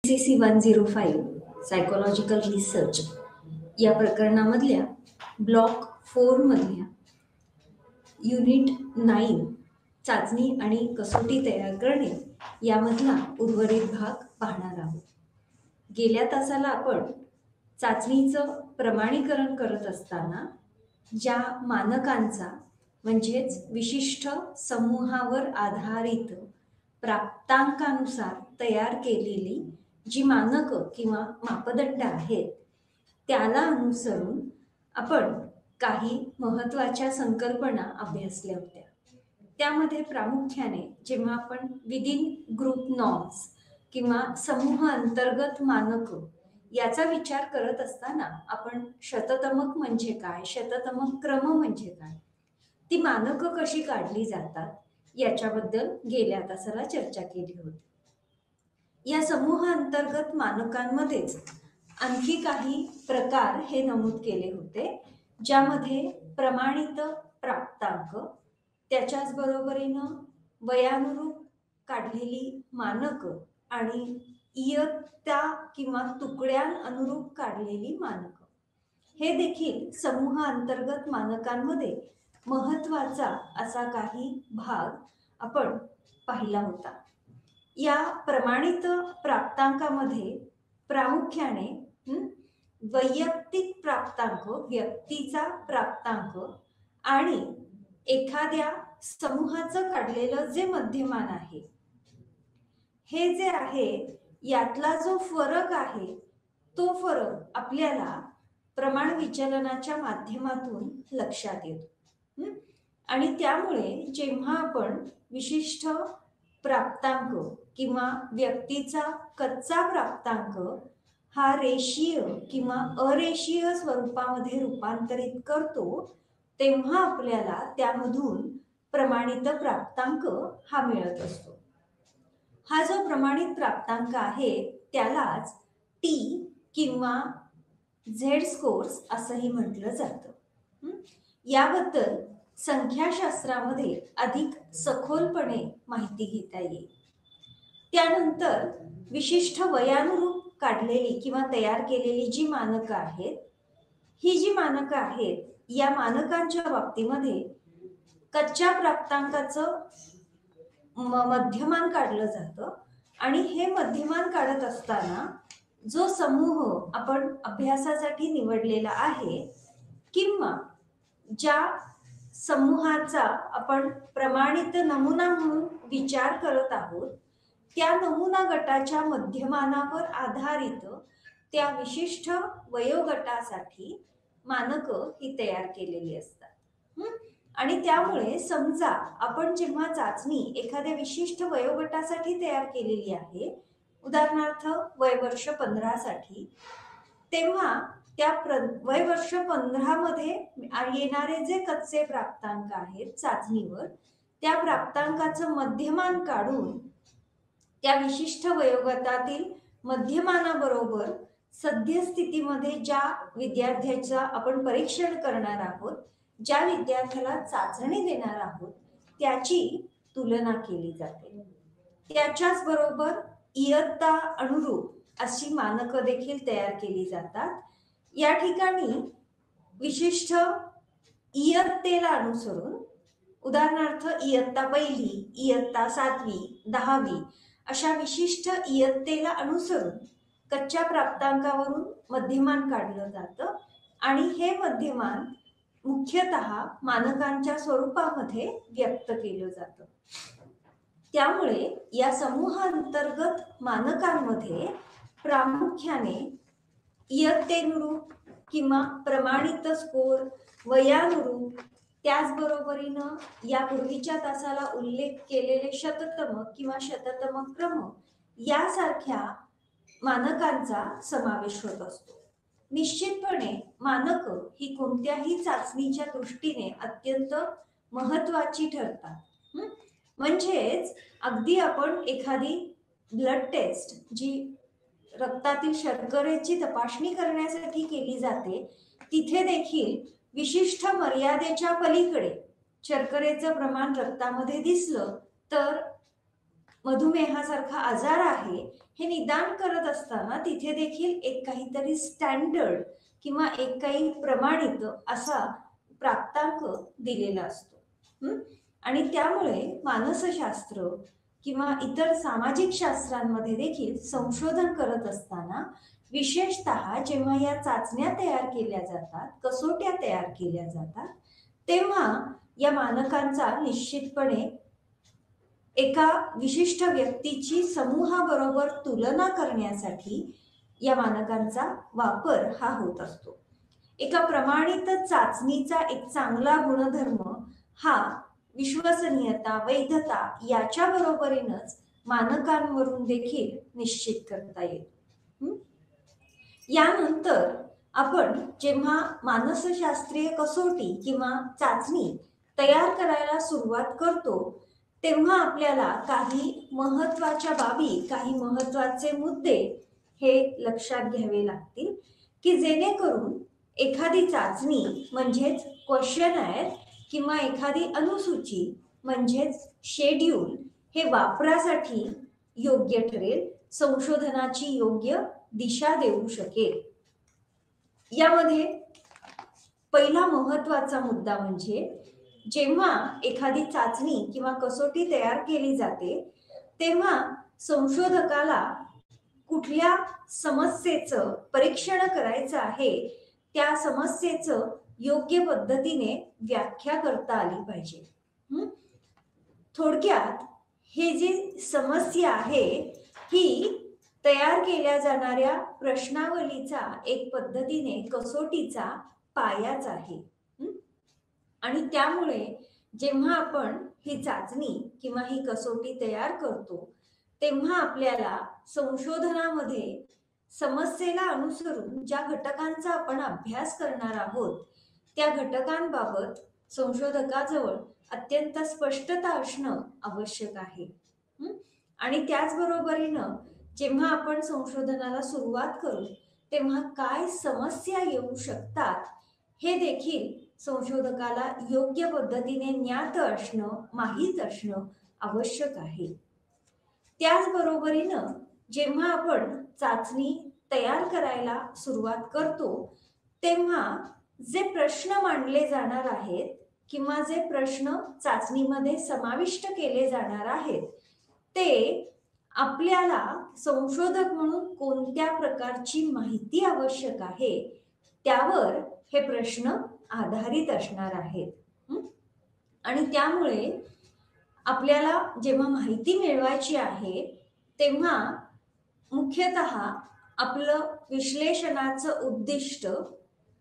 CC 105 psychological research या प्रकरणामधल्या block 4 मधल्या unit 9 चाचणी आणि कसोटी तयार करणे यामधला उर्वरित भाग पाहणार आहोत. गेल्या तासाला आपण चाचणीचं प्रमाणीकरण करत असताना ज्या मानकांचा म्हणजेच विशिष्ट समूहावर आधारित प्राप्तांकानुसार तयार केलेली जी मानकं किंवा मापदंड आहेत त्याला अनुसरून आपण काही महत्त्वाच्या संकल्पना अभ्यासल्या होत्या. त्यामध्ये प्रामुख्याने जेव्हा आपण विदिन ग्रुप नॉर्म्स किंवा समूह अंतर्गत मानकं याचा विचार करत असताना आपण शततमक म्हणजे काय, शततमक क्रम म्हणजे काय, ती मानकं कशी काढली जातात याच्याबद्दल गेल्या तासाला चर्चा केली होती. या समूह अंतर्गत मानकांमध्येच आणखी काही प्रकार हे नमूद केले होते, ज्यामध्ये प्रमाणित प्राप्तांक, त्याच्याच बरोबरीनं वयानुरूप काढलेली मानकं आणि इयत्ता किंवा तुकड्यांअनुरूप काढलेली मानकं हे देखील समूह अंतर्गत मानकांमध्ये महत्त्वाचा असा काही भाग आपण पाहिला होता. या प्रमाणित प्राप्तांकामध्ये प्रामुख्याने वैयक्तिक प्राप्तांक, व्यक्तीचा प्राप्तांक आणि एखाद्या समूहाचं काढलेलं जे मध्यमान आहे हे जे आहे यातला जो फरक आहे तो फरक आपल्याला प्रमाण विचलनाच्या माध्यमातून लक्षात येतो. आणि त्यामुळे जेव्हा आपण विशिष्ट प्राप्तांक किंवा व्यक्तीचा कच्चा प्राप्तांक हा रेषीय किंवा अरेषीय स्वरूपामध्ये रूपांतरित करतो तेव्हा आपल्याला त्यामधून प्रमाणित प्राप्तांक हा मिळत असतो. हा जो प्रमाणित प्राप्तांक आहे त्यालाच टी किंवा झेड स्कोर्स असंही म्हटलं जातं. याबद्दल संख्याशास्त्रामध्ये अधिक सखोलपणे माहिती घेता येईल. त्यानंतर विशिष्ट वयानुरूप काढलेली किंवा तयार केलेली जी मानकं आहेत, ही जी मानकं आहेत या मानकांच्या बाबतीमध्ये कच्च्या प्राप्तांकाचं मध्यमान काढलं जातं आणि हे मध्यमान काढत असताना जो समूह आपण अभ्यासासाठी निवडलेला आहे किंवा ज्या समूहाचा आपण प्रमाणित नमुना म्हणून विचार करत आहोत त्या नमुना गटाच्या मध्यमानावर आधारित त्या विशिष्ट वयोगटासाठी मानकं ही तयार केलेली असतात. आणि त्यामुळे समजा आपण जेव्हा चाचणी एखाद्या विशिष्ट वयोगटासाठी तयार केलेली आहे, उदाहरणार्थ वयवर्ष 15 साठी, तेव्हा त्या वय वर्ष 15 मध्ये येणारे जे कच्चे प्राप्तांक आहेत चाचणीवर त्या प्राप्तांकाचं मध्यमान काढून त्या विशिष्ट वयोगटातील मध्यमानाबरोबर सद्यस्थितीमध्ये ज्या विद्यार्थ्याचं आपण परीक्षण करणार आहोत, ज्या विद्यार्थ्याला चाचणी देणार आहोत त्याची तुलना केली जाते. त्याच्याच बरोबर इयत्ता अनुरूप अशी मानकं देखील तयार केली जातात. या ठिकाणी विशिष्ट इयत्तेला अनुसरून उदाहरणार्थ इयत्ता पहिली, इयत्ता 7वी, 10वी अशा विशिष्ट इयत्तेला अनुसरून कच्च्या प्राप्तांकावरून मध्यमान काढलं जातं आणि हे मध्यमान मुख्यतः मानकांच्या स्वरूपामध्ये व्यक्त केलं जातं. त्यामुळे या समूहांतर्गत मानकांमध्ये प्रामुख्याने इयत्तेनुरूप किंवा प्रमाणित स्कोर, वयानुरूप, त्याचबरोबरीनं यापूर्वीच्या तासाला उल्लेख केलेले शततमक किंवा शततमक क्रम यासारख्या मानकांचा समावेश होत असतो. निश्चितपणे मानकं ही कोणत्याही चाचणीच्या दृष्टीने अत्यंत महत्त्वाची ठरतात. म्हणजेच अगदी आपण एखादी ब्लड टेस्ट जी रक्तातील शर्करेची तपासणी करण्यासाठी केली जाते तिथे देखील विशिष्ट मर्यादेच्या पलीकडे शर्करेचं प्रमाण रक्तामध्ये दिसलं तर मधुमेहासारखा आजार आहे हे निदान करत असताना तिथे देखील एक काहीतरी स्टँडर्ड किंवा एक काही प्रमाणित असा प्राप्तांक दिलेला असतो. आणि त्यामुळे मानसशास्त्र किंवा इतर सामाजिक शास्त्रांमध्ये देखील संशोधन करत असताना विशेषतः जेव्हा या चाचण्या तयार केल्या जातात, कसोट्या तयार केल्या जातात, तेव्हा या मानकांचा निश्चितपणे एका विशिष्ट व्यक्तीची समूहाबरोबर तुलना करण्यासाठी या मानकांचा वापर हा होत असतो. एका प्रमाणित चाचणीचा एक चांगला गुणधर्म हा विश्वसनीयता, वैधता याच्या बरोबरीनच मानकांवरून देखील निश्चित करता येतो. यानंतर आपण जेव्हा मानसशास्त्रीय कसोटी किंवा चाचणी तयार करायला सुरुवात करतो तेव्हा आपल्याला काही महत्वाच्या बाबी, काही महत्वाचे मुद्दे हे लक्षात घ्यावे लागतील की जेणेकरून एखादी चाचणी म्हणजेच क्वेश्चनर किंवा एखादी अनुसूची म्हणजेच शेड्यूल हे वापरासाठी योग्य ठरेल, संशोधनाची योग्य दिशा देऊ शकेल. यामध्ये पहिला महत्वाचा मुद्दा म्हणजे जेव्हा एखादी चाचणी किंवा कसोटी तयार केली जाते तेव्हा संशोधकाला कुठल्या समस्येचं परीक्षण करायचं आहे त्या समस्येचं योग्य पद्धतीने व्याख्या करता आली पाहिजे. थोडक्यात हे जी समस्या आहे ही तयार केल्या जाणाऱ्या प्रश्नावलीचा एक पद्धतीने कसोटीचा पायाच आहे. आणि त्यामुळे जेव्हा आपण ही चाचणी किंवा ही कसोटी तयार करतो तेव्हा आपल्याला संशोधनामध्ये समस्येला अनुसरून ज्या घटकांचा आपण अभ्यास करणार आहोत त्या घटकांबाबत संशोधकाजवळ अत्यंत स्पष्टता असणं आवश्यक आहे. आणि त्याचबरोबरीनं जेव्हा आपण संशोधनाला सुरुवात करू तेव्हा काय समस्या येऊ शकतात हे देखील संशोधकाला योग्य पद्धतीने ज्ञात असणं, माहीत असणं आवश्यक आहे. त्याचबरोबरीनं जेव्हा आपण चाचणी तयार करायला सुरुवात करतो तेव्हा जे प्रश्न मांडले जाणार आहेत किंवा जे प्रश्न चाचणीमध्ये समाविष्ट केले जाणार आहेत ते आपल्याला संशोधक म्हणून कोणत्या प्रकारची माहिती आवश्यक आहे त्यावर हे प्रश्न आधारित असणार आहेत. आणि त्यामुळे आपल्याला जेव्हा माहिती मिळवायची आहे तेव्हा मुख्यतः आपलं विश्लेषणाचं उद्दिष्ट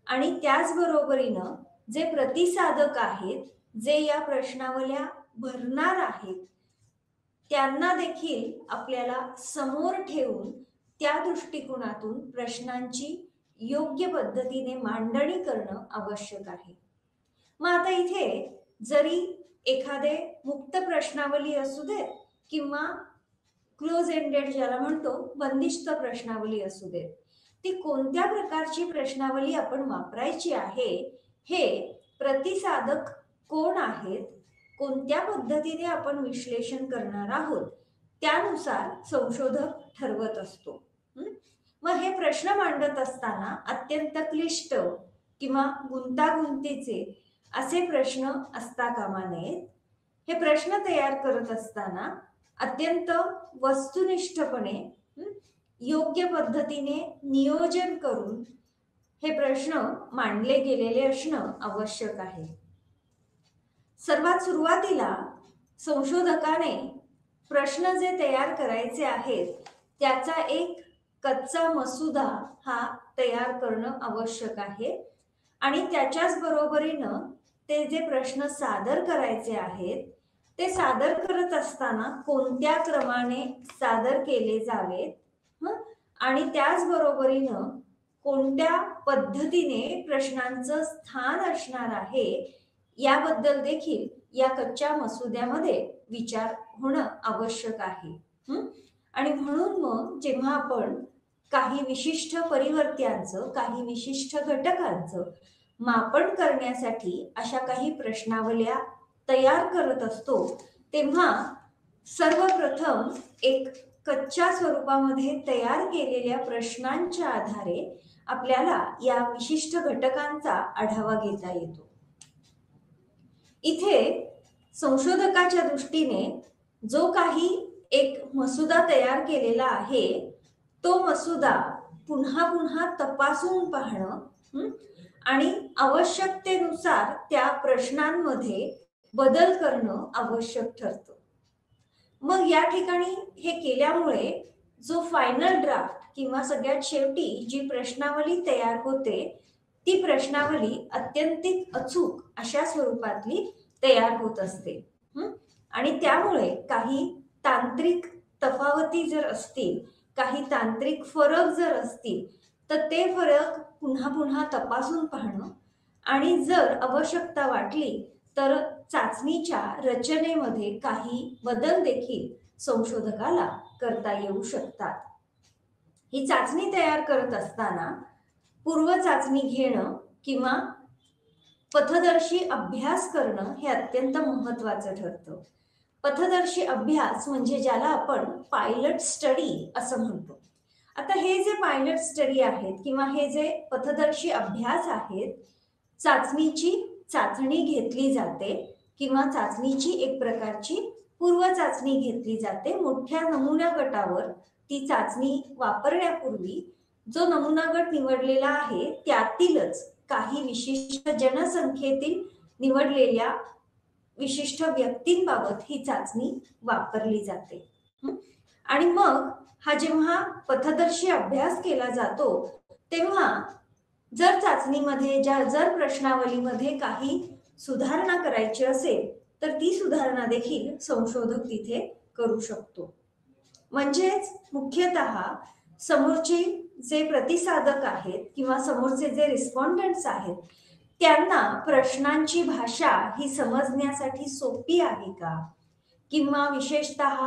आणि त्याचबरोबरीनं जे प्रतिसादक आहेत, जे या प्रश्नावल्या भरणार आहेत त्यांना देखील आपल्याला समोर ठेवून त्या दृष्टिकोनातून प्रश्नांची योग्य पद्धतीने मांडणी करणं आवश्यक आहे. मग आता इथे जरी एखादे मुक्त प्रश्नावली असू दे किंवा क्लोज एंडेड ज्याला म्हणतो बंदिस्त प्रश्नावली असू दे, ती कोणत्या प्रकारची प्रश्नावली आपण वापरायची आहे हे प्रतिसादक कोण आहेत, कोणत्या पद्धतीने आपण विश्लेषण करणार आहोत त्यानुसार संशोधक ठरवत असतो. मग हे प्रश्न मांडत असताना अत्यंत क्लिष्ट किंवा गुंतागुंतीचे असे प्रश्न असता कामा नयेत. हे प्रश्न तयार करत असताना अत्यंत वस्तुनिष्ठपणे योग्य पद्धतीने नियोजन करून हे प्रश्न मांडले गेलेले असणं आवश्यक आहे. सर्वात सुरुवातीला संशोधकाने प्रश्न जे तयार करायचे आहेत त्याचा एक कच्चा मसुदा हा तयार करणं आवश्यक आहे. आणि त्याच्याच बरोबरीनं ते जे प्रश्न सादर करायचे आहेत ते सादर करत असताना कोणत्या क्रमाने सादर केले जावेत आणि त्याचबरोबरीनं कोणत्या पद्धतीने प्रश्नांचं स्थान असणार आहे याबद्दल देखील या कच्च्या मसुद्यामध्ये विचार होणं आवश्यक आहे. आणि म्हणून मग जेव्हा आपण काही विशिष्ट परिवर्त्यांचं, काही विशिष्ट घटकांचं मापन करण्यासाठी अशा काही प्रश्नावल्या तयार करत असतो तेव्हा सर्वप्रथम एक कच्च्या स्वरूपामध्ये तयार केलेल्या प्रश्नांच्या आधारे आपल्याला या विशिष्ट घटकांचा आढावा घेता येतो. इथे संशोधकाच्या दृष्टीने जो काही एक मसुदा तयार केलेला आहे तो मसुदा पुन्हा पुन्हा तपासून पाहणं आणि आवश्यकतेनुसार त्या प्रश्नांमध्ये बदल करणं आवश्यक ठरतं. मग या ठिकाणी हे केल्यामुळे जो फायनल ड्राफ्ट किंवा सगळ्यात शेवटी जी प्रश्नावली तयार होते ती प्रश्नावली अत्यंत अचूक अशा स्वरूपातली तयार होत असते. आणि त्यामुळे काही तांत्रिक तफावती जर असतील, काही तांत्रिक फरक जर असतील तर ते फरक पुन्हा पुन्हा तपासून पाहणं आणि जर आवश्यकता वाटली तर चाचणीच्या रचनेमध्ये काही बदल देखील संशोधकाला करता येऊ शकतात. ही चाचणी तयार करत असताना पूर्व चाचणी घेणं किंवा पथदर्शी अभ्यास करणं हे अत्यंत महत्त्वाचं ठरतं. पथदर्शी अभ्यास म्हणजे ज्याला आपण पायलट स्टडी असं म्हणतो. आता हे जे पायलट स्टडी आहेत किंवा हे जे पथदर्शी अभ्यास आहेत, चाचणीची चाचणी घेतली जाते किंवा चाचणीची एक प्रकारची पूर्व चाचणी घेतली जाते. मोठ्या नमुना गटावर ती चाचणी वापरण्यापूर्वी जो नमुना गट निवडलेला आहे त्यातीलच काही विशिष्ट जनसंख्येतील निवडलेल्या विशिष्ट व्यक्तींबाबत ही चाचणी वापरली जाते. आणि मग हा जेव्हा पथदर्शी अभ्यास केला जातो तेव्हा जर चाचणीमध्ये जर प्रश्नावलीमध्ये काही सुधारणा करायची असेल तर ती सुधारणा देखील संशोधक तिथे करू शकतो. म्हणजेच मुख्यतः समोरचे जे प्रतिसादक आहेत किंवा समोरचे जे रिस्पॉन्डंट्स आहेत त्यांना प्रश्नांची भाषा ही समजण्यासाठी सोपी आहे का, किंवा विशेषतः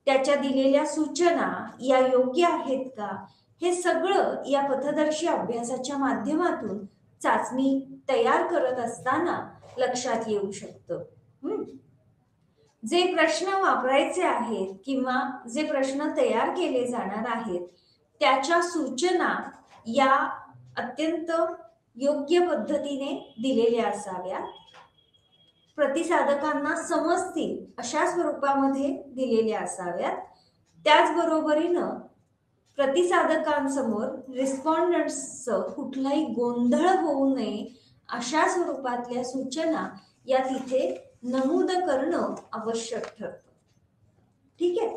त्याच्या दिलेल्या सूचना या योग्य आहेत का, हे सगळं या पथदर्शी अभ्यासाच्या माध्यमातून चाचणी तयार करत असताना लक्षात येऊ शकतं. जे प्रश्न वापरायचे आहेत किंवा जे प्रश्न तयार केले जाणार आहेत त्याच्या सूचना या अत्यंत योग्य पद्धतीने दिलेल्या असाव्यात, प्रतिसादकांना समजतील अशा स्वरूपामध्ये दिलेल्या असाव्यात. त्याचबरोबरीनं प्रतिसादकांसमोर रिस्पॉन्डंट्सचं कुठलाही गोंधळ होऊ नये अशा स्वरूपातल्या सूचना या तिथे नमूद करणं आवश्यक ठरतं. ठीक आहे.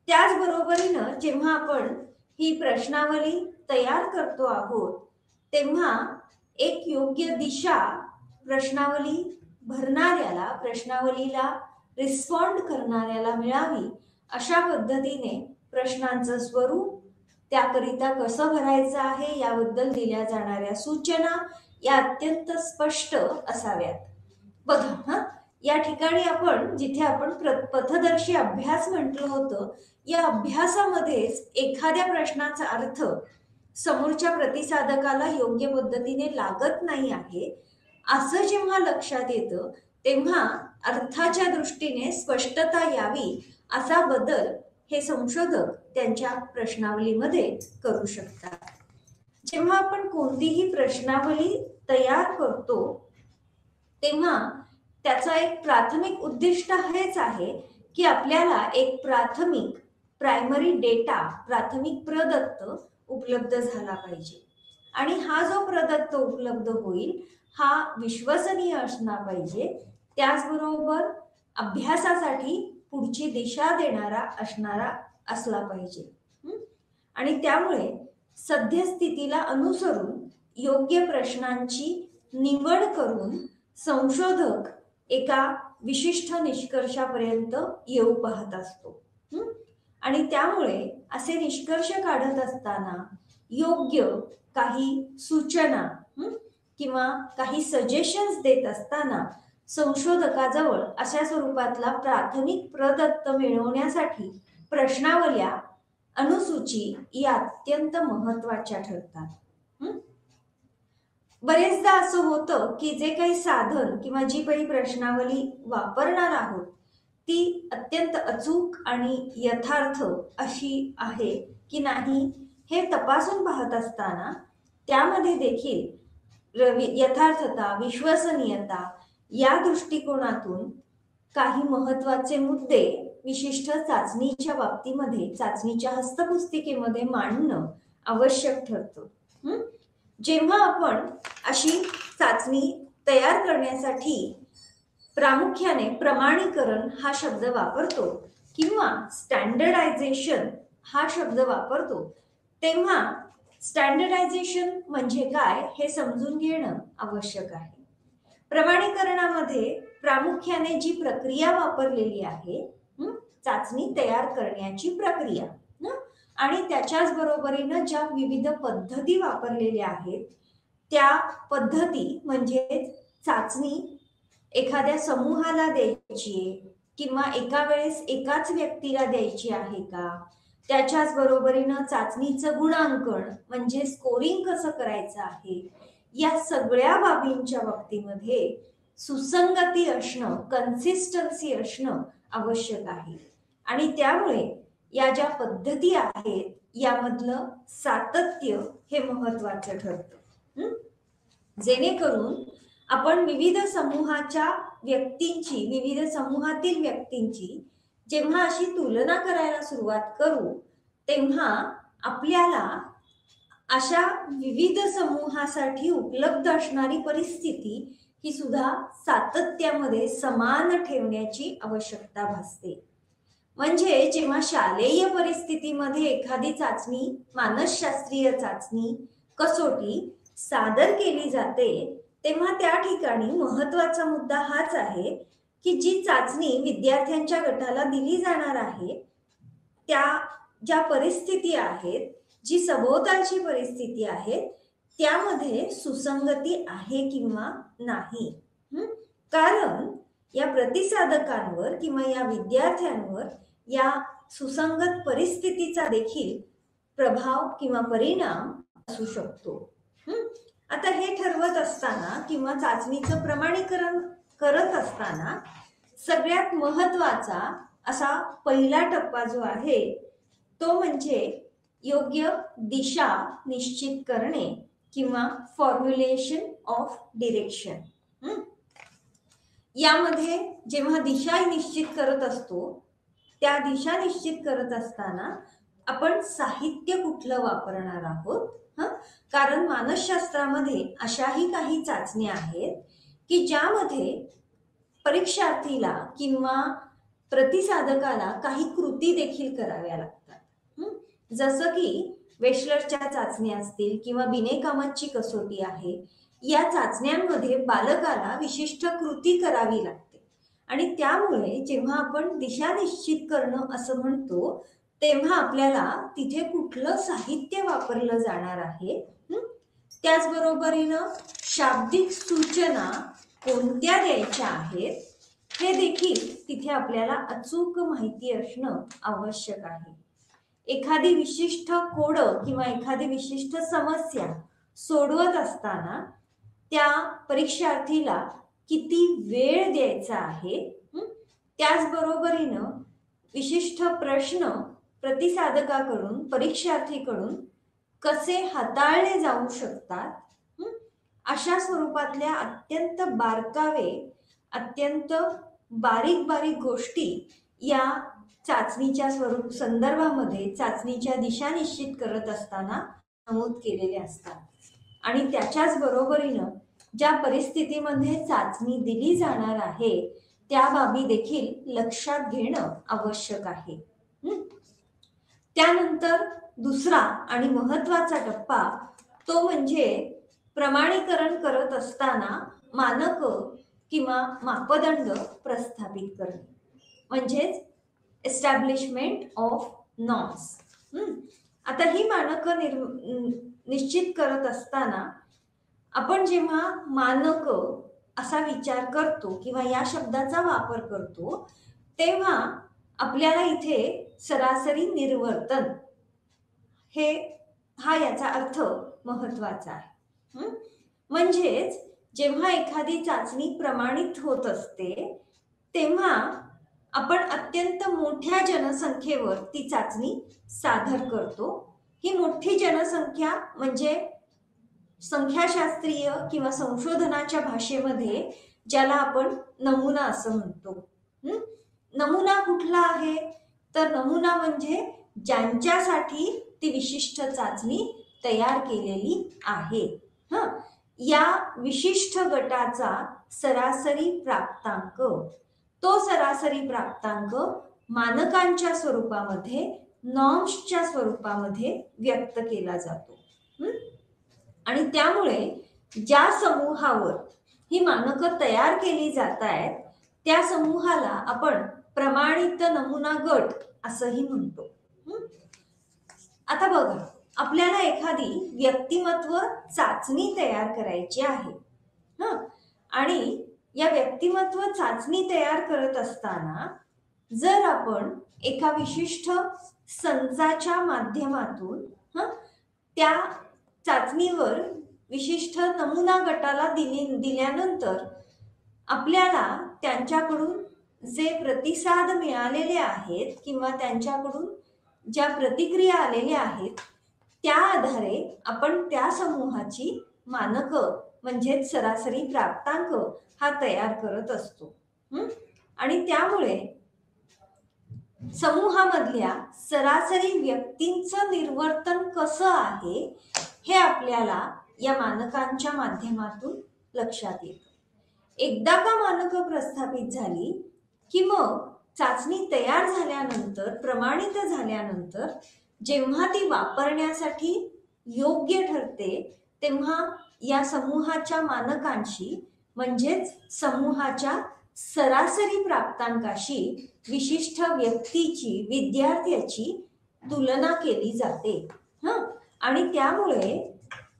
त्याचबरोबरीनं जेव्हा आपण ही प्रश्नावली तयार करतो आहोत तेव्हा एक योग्य दिशा प्रश्नावली भरणाऱ्याला, प्रश्नावलीला रिस्पॉन्ड करणाऱ्याला मिळावी अशा पद्धतीने प्रश्नांचं स्वरूप, त्याकरिता कसं भरायचं आहे याबद्दल दिल्या जाणाऱ्या सूचना या अत्यंत स्पष्ट असाव्यात. बघा, या ठिकाणी आपण जिथे आपण पथदर्शी अभ्यास म्हटलं होतं, या अभ्यासामध्येच एखाद्या प्रश्नाचा अर्थ समोरच्या प्रतिसादकाला योग्य पद्धतीने लागत नाही आहे असं जेव्हा लक्षात येतं तेव्हा अर्थाच्या दृष्टीने स्पष्टता यावी असा बदल हे संशोधक त्यांच्या प्रश्नावलीमध्ये करू शकतात. जेव्हा आपण कोणतीही प्रश्नावली तयार करतो तेव्हा त्याचा एक प्राथमिक उद्दिष्ट हेच आहे की आपल्याला एक प्रायमरी डेटा, प्राथमिक प्रदत्त उपलब्ध झाला पाहिजे आणि हा जो प्रदत्त उपलब्ध होईल हा विश्वसनीय असला पाहिजे. त्याचबरोबर अभ्यासासाठी पुढची दिशा देणारा असला पाहिजे. आणि त्यामुळे सद्यस्थितीला अनुसरून योग्य प्रश्नांची निवड करून संशोधक एका विशिष्ट निष्कर्षापर्यंत येऊ पाहत असतो. आणि त्यामुळे असे निष्कर्ष काढत असताना योग्य काही सूचना किंवा काही सजेशन्स देत असताना संशोधकाजवळ अशा स्वरूपातला प्राथमिक प्रदत्त मिळवण्यासाठी प्रश्नावल्या, अनुसूची या अत्यंत महत्वाच्या ठरतात. बरेचदा असं होतं की जे काही साधन किंवा जी काही प्रश्नावली वापरणार आहोत ती अत्यंत अचूक आणि यथार्थ अशी आहे की नाही हे तपासून पाहत असताना त्यामध्ये देखील यथार्थता, विश्वसनीयता या दृष्टिकोनातून काही महत्वाचे मुद्दे विशिष्ट चाचणीच्या बाबतीमध्ये, चाचणीच्या हस्तपुस्तिकेमध्ये मांडणं आवश्यक ठरतं. जेव्हा आपण अशी चाचणी तयार करण्यासाठी प्रामुख्याने प्रमाणीकरण हा शब्द वापरतो किंवा स्टँडर्डायझेशन हा शब्द वापरतो, तेव्हा स्टँडर्डायझेशन म्हणजे काय हे समजून घेणं आवश्यक आहे. प्रमाणीकरणामध्ये प्रामुख्याने जी प्रक्रिया वापरलेली आहे, चाचणी तयार करण्याची प्रक्रिया, आणि त्याच्याच बरोबरीनं ज्या विविध पद्धती वापरलेल्या आहेत त्या पद्धती म्हणजे चाचणी एखाद्या समूहाला द्यायची किंवा एका वेळेस एकाच व्यक्तीला द्यायची आहे का, त्याच्याच बरोबरीनं चाचणीचं गुणांकन म्हणजे स्कोरिंग कसं करायचं आहे, या सगळ्या बाबींच्या बाबतीमध्ये सुसंगती असणं, कन्सिस्टन्सी असणं आवश्यक आहे. आणि त्यामुळे या ज्या पद्धती आहेत यामधलं सातत्य हे महत्वाचं ठरतं. जेणेकरून आपण विविध समूहाच्या व्यक्तींची, विविध समूहातील व्यक्तींची जेव्हा अशी तुलना करायला सुरुवात करू तेव्हा आपल्याला अशा विविध समूहासाठी उपलब्ध असणारी परिस्थिती ही सुद्धा सातत्यामध्ये समान ठेवण्याची आवश्यकता भासते. म्हणजे जेव्हा शालेय परिस्थितीमध्ये एखादी चाचणी, मानसशास्त्रीय चाचणी, कसोटी सादर केली जाते तेव्हा त्या ठिकाणी महत्वाचा मुद्दा हाच आहे की जी चाचणी विद्यार्थ्यांच्या गटाला दिली जाणार आहे त्या ज्या परिस्थिती आहेत, जी सभोवतालची परिस्थिती आहे त्यामध्ये सुसंगती आहे किंवा नाही. कारण या प्रतिसादकांवर किंवा या विद्यार्थ्यांवर या सुसंगत परिस्थितीचा देखील प्रभाव किंवा परिणाम असू शकतो. आता हे ठरवत असताना किंवा चाचणीचं प्रमाणीकरण करत असताना सगळ्यात महत्वाचा असा पहिला टप्पा जो आहे तो म्हणजे योग्य दिशा निश्चित करणे किंवा फॉर्म्युलेशन ऑफ डिरेक्शन. यामध्ये जेव्हा दिशा निश्चित करत असतो त्या दिशा निश्चित करत असताना आपण साहित्य कुठलं वापरणार आहोत, कारण मानसशास्त्रामध्ये अशाही काही चाचण्या आहेत की ज्यामध्ये परीक्षार्थीला किंवा प्रतिसादकाला काही कृती देखील कराव्या लागतात. जसं की वेशलरच्या चाचण्या असतील किंवा बिनेकामाची कसोटी आहे, या चाचण्यांमध्ये बालकाला विशिष्ट कृती करावी लागते आणि त्यामुळे जेव्हा आपण दिशा निश्चित करणं असं म्हणतो तेव्हा आपल्याला तिथे कुठलं साहित्य वापरलं जाणार आहे, त्याचबरोबरीनं शाब्दिक सूचना कोणत्या द्यायच्या आहेत हे देखील तिथे आपल्याला अचूक माहिती असणं आवश्यक आहे. एखादी विशिष्ट कोड किंवा एखादी विशिष्ट समस्या सोडवत असताना त्या परीक्षार्थीला किती वेळ द्यायचा आहे, त्याचबरोबरीनं विशिष्ट प्रश्न प्रतिसादकाकडून, परीक्षार्थीकडून कसे हाताळले जाऊ शकतात, अशा स्वरूपातल्या अत्यंत बारकावे, अत्यंत बारीक बारीक गोष्टी या चाचणीच्या संदर्भामध्ये चाचणीच्या दिशा निश्चित करत असताना नमूद केलेले असतात. आणि त्याच्याच बरोबरीनं ज्या परिस्थितीमध्ये चाचणी दिली जाणार आहे त्या बाबी देखील लक्षात घेणं आवश्यक आहे. त्यानंतर दुसरा आणि महत्वाचा टप्पा तो म्हणजे प्रमाणीकरण करत असताना मानक किंवा मापदंड प्रस्थापित करणे, म्हणजेच एस्टॅब्लिशमेंट ऑफ नॉर्म्स. आता ही मानक निश्चित करत असताना आपण जेव्हा मानक असा विचार करतो किंवा या शब्दाचा वापर करतो तेव्हा आपल्याला इथे सरासरी निर्वर्तन हा याचा अर्थ महत्वाचा आहे. म्हणजेच जेव्हा एखादी चाचणी प्रमाणित होत असते तेव्हा आपण अत्यंत मोठ्या जनसंख्येवर ती चाचणी सादर करतो. ही मोठी जनसंख्या म्हणजे संख्याशास्त्रीय किंवा संशोधनाच्या भाषेमध्ये ज्याला आपण नमुना असं म्हणतो. नमुना कुठला आहे? तर नमुना म्हणजे ज्यांच्यासाठी ती विशिष्ट चाचणी तयार केलेली आहे. या विशिष्ट गटाचा सरासरी प्राप्तांक, तो सरासरी प्राप्तांक मानकांच्या स्वरूपामध्ये, नॉर्म्सच्या स्वरूपामध्ये व्यक्त केला जातो. आणि त्यामुळे ज्या समूहावर ही मानकं तयार केली जात आहेत त्या समूहाला आपण प्रमाणित नमुना गट असंही म्हणतो. आता बघा, आपल्याला एखादी व्यक्तिमत्व चाचणी तयार करायची आहे. आणि या व्यक्तिमत्व चाचणी तयार करत असताना जर आपण एका विशिष्ट संचाच्या माध्यमातून त्या चाचणीवर विशिष्ट नमुना गटाला दिल्यानंतर आपल्याला त्यांच्याकडून जे प्रतिसाद मिळालेले आहेत किंवा त्यांच्याकडून ज्या प्रतिक्रिया आलेल्या आहेत त्या आधारे आपण त्या समूहाची मानकं म्हणजे सरासरी प्राप्तांक हा तयार करत असतो. आणि त्यामुळे समूहामधल्या सरासरी व्यक्तींचं निर्वर्तन कसं आहे हे आपल्याला या मानकांच्या माध्यमातून लक्षात येतं. एकदा का मानकं प्रस्थापित झाली की मग चाचणी तयार झाल्यानंतर, प्रमाणित झाल्यानंतर जेव्हा ती वापरण्यासाठी योग्य ठरते तेव्हा या समूहाच्या मानकांशी म्हणजेच समूहाच्या सरासरी प्राप्तांकाशी विशिष्ट व्यक्तीची, विद्यार्थ्याची तुलना केली जाते. आणि त्यामुळे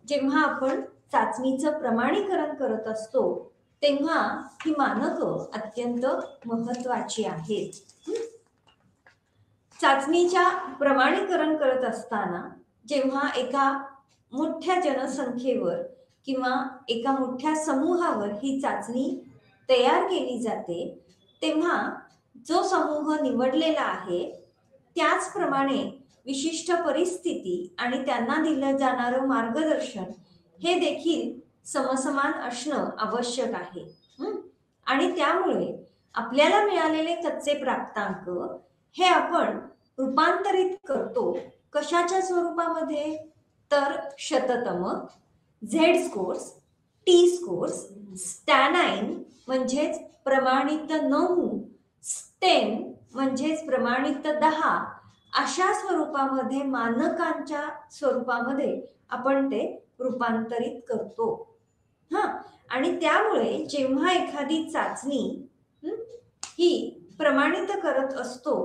जेव्हा आपण चाचणीचं प्रमाणीकरण करत असतो तेव्हा ही मानकं अत्यंत महत्वाची आहेत. चाचणीच्या प्रमाणीकरण करत असताना जेव्हा एका मोठ्या जनसंख्येवर किंवा एका मोठ्या समूहावर ही चाचणी तयार केली जाते तेव्हा जो समूह निवडलेला आहे त्याचप्रमाणे विशिष्ट परिस्थिती आणि त्यांना दिलं जाणारं मार्गदर्शन हे देखील समसमान असणं आवश्यक आहे. आणि त्यामुळे आपल्याला मिळालेले कच्चे प्राप्तांक हे आपण रूपांतरित करतो कशाच्या स्वरूपामध्ये? तर शततमक, झेड स्कोर्स, टी स्कोर्स, स्टॅनाइन म्हणजेच प्रमाणित 9, स्टेन म्हणजेच प्रमाणित 10 अशा स्वरूपामध्ये, मानकांच्या स्वरूपामध्ये आपण ते रूपांतरित करतो. आणि त्यामुळे जेव्हा एखादी चाचणी ही प्रमाणित करत असतो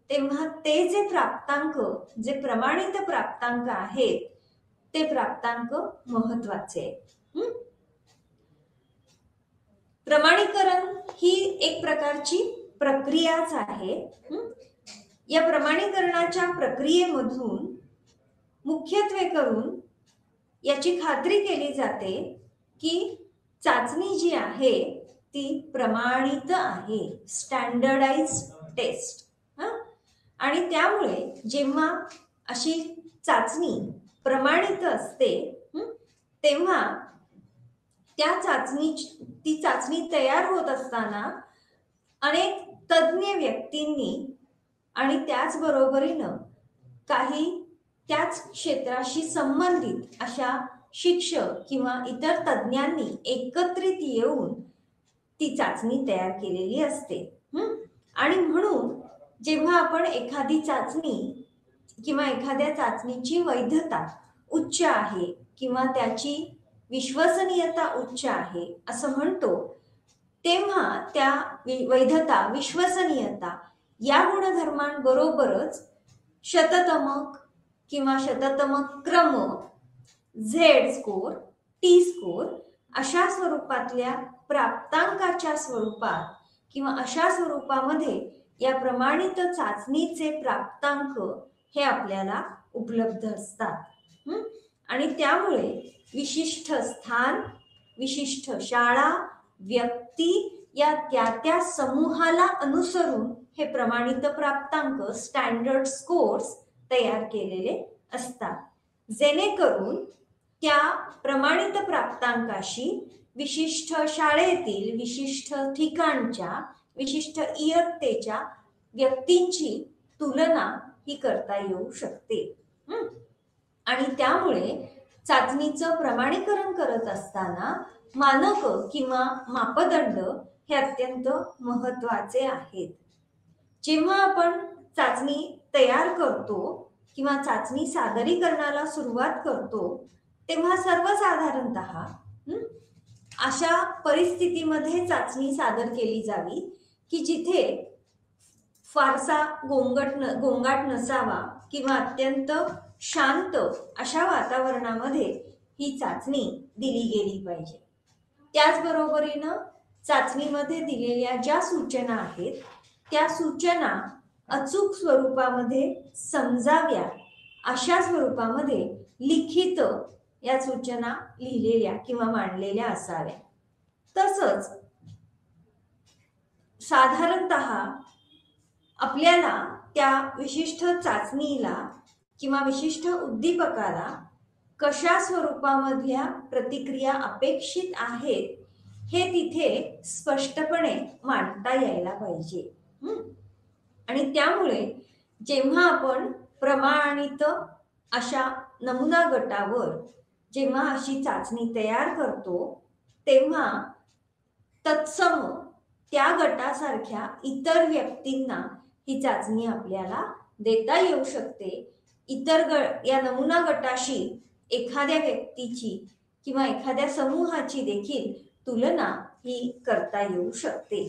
तेव्हा ते जे प्राप्तांक, जे प्रमाणित प्राप्तांक आहेत ते प्राप्तांक महत्वाचे. प्रमाणीकरण ही एक प्रकारची प्रक्रियाच आहे. या प्रमाणीकरणाच्या प्रक्रियेमधून मुख्यत्वे करून याची खात्री केली जाते की चाचणी जी आहे ती प्रमाणित आहे, स्टँडर्डाइज्ड टेस्ट. आणि त्यामुळे जेव्हा अशी चाचणी प्रमाणित असते तेव्हा ती चाचणी तयार होत असताना अनेक तज्ञ व्यक्तींनी आणि त्याचबरोबरीनं काही त्याच क्षेत्राशी संबंधित अशा शिक्षक किंवा इतर तज्ञांनी एकत्रित येऊन ती चाचणी तयार केलेली असते. आणि म्हणून जेव्हा आपण एखादी चाचणी किंवा एखाद्या चाचणीची वैधता उच्च आहे किंवा त्याची विश्वसनीयता उच्च आहे असं म्हणतो तेव्हा त्या वैधता, विश्वसनीयता या गुणधर्मांबरोबरच शततमक किंवा शततमक क्रम, झेड स्कोर, टी स्कोर अशा स्वरूपातल्या प्राप्तांकाच्या स्वरूपात किंवा अशा स्वरूपामध्ये या प्रमाणित चाचणीचे प्राप्तांक हे आपल्याला उपलब्ध असतात. आणि त्यामुळे विशिष्ट स्थान, विशिष्ट शाळा, व्यक्ती या त्या समूहाला अनुसरून हे प्रमाणित प्राप्तांक स्टँडर्ड स्कोर्स तयार केलेले असतात, जेणेकरून त्या प्रमाणित प्राप्तांकाशी विशिष्ट शाळेतील, विशिष्ट ठिकाणच्या, विशिष्ट इयत्तेच्या व्यक्तींची तुलना ही करता येऊ शकते. आणि त्यामुळे चाचणीचं प्रमाणीकरण करत असताना मानक किंवा मापदंड हे अत्यंत महत्वाचे आहेत. जेव्हा आपण चाचणी तयार करतो किंवा चाचणी सादरीकरणाला सुरुवात करतो, तेव्हा सर्वसाधारणतः अशा परिस्थितीमध्ये चाचणी सादर केली जावी की जिथे फारसा गोंगाट नसावा किंवा अत्यंत शांत अशा वातावरणामध्ये ही चाचणी दिली गेली पाहिजे. त्याचबरोबरीनं चाचणीमध्ये दिलेल्या ज्या सूचना आहेत त्या सूचना अचूक स्वरूपामध्ये समजाव्या अशा स्वरूपामध्ये लिखित या सूचना लिहिलेल्या किंवा मांडलेल्या असाव्या. तसंच साधारणतः आपल्याला त्या विशिष्ट चाचणीला किंवा विशिष्ट उद्दीपकाला कशा स्वरूपामधल्या प्रतिक्रिया अपेक्षित आहेत हे तिथे स्पष्टपणे मांडता यायला पाहिजे. आणि त्यामुळे जेव्हा आपण प्रमाणित अशा नमुना गटावर जेव्हा अशी चाचणी तयार करतो, तेव्हा तत्सम त्या गटासारख्या इतर व्यक्तींना ही चाचणी आपल्याला देता येऊ शकते. या नमुना गटाशी एखाद्या व्यक्तीची किंवा एखाद्या समूहाची देखील तुलना ही करता येऊ शकते.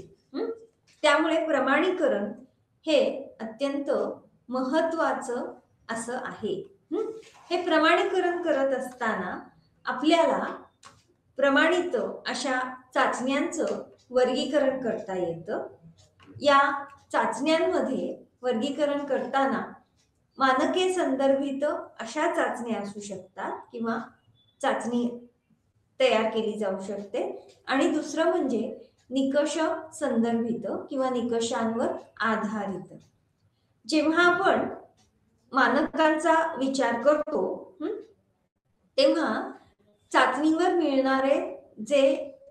त्यामुळे प्रमाणीकरण हे अत्यंत महत्वाचं असं आहे. हे प्रमाणीकरण करत असताना आपल्याला प्रमाणित अशा चाचण्यांचं वर्गीकरण करता येतं. या चाचण्यांमध्ये वर्गीकरण करताना मानके संदर्भित अशा चाचण्या असू शकतात किंवा चाचणी तयार केली जाऊ शकते. आणि दुसरं म्हणजे निकष संदर्भित किंवा निकषांवर आधारित. जेव्हा आपण मानकांचा विचार करतो तेव्हा चाचणीवर मिळणारे जे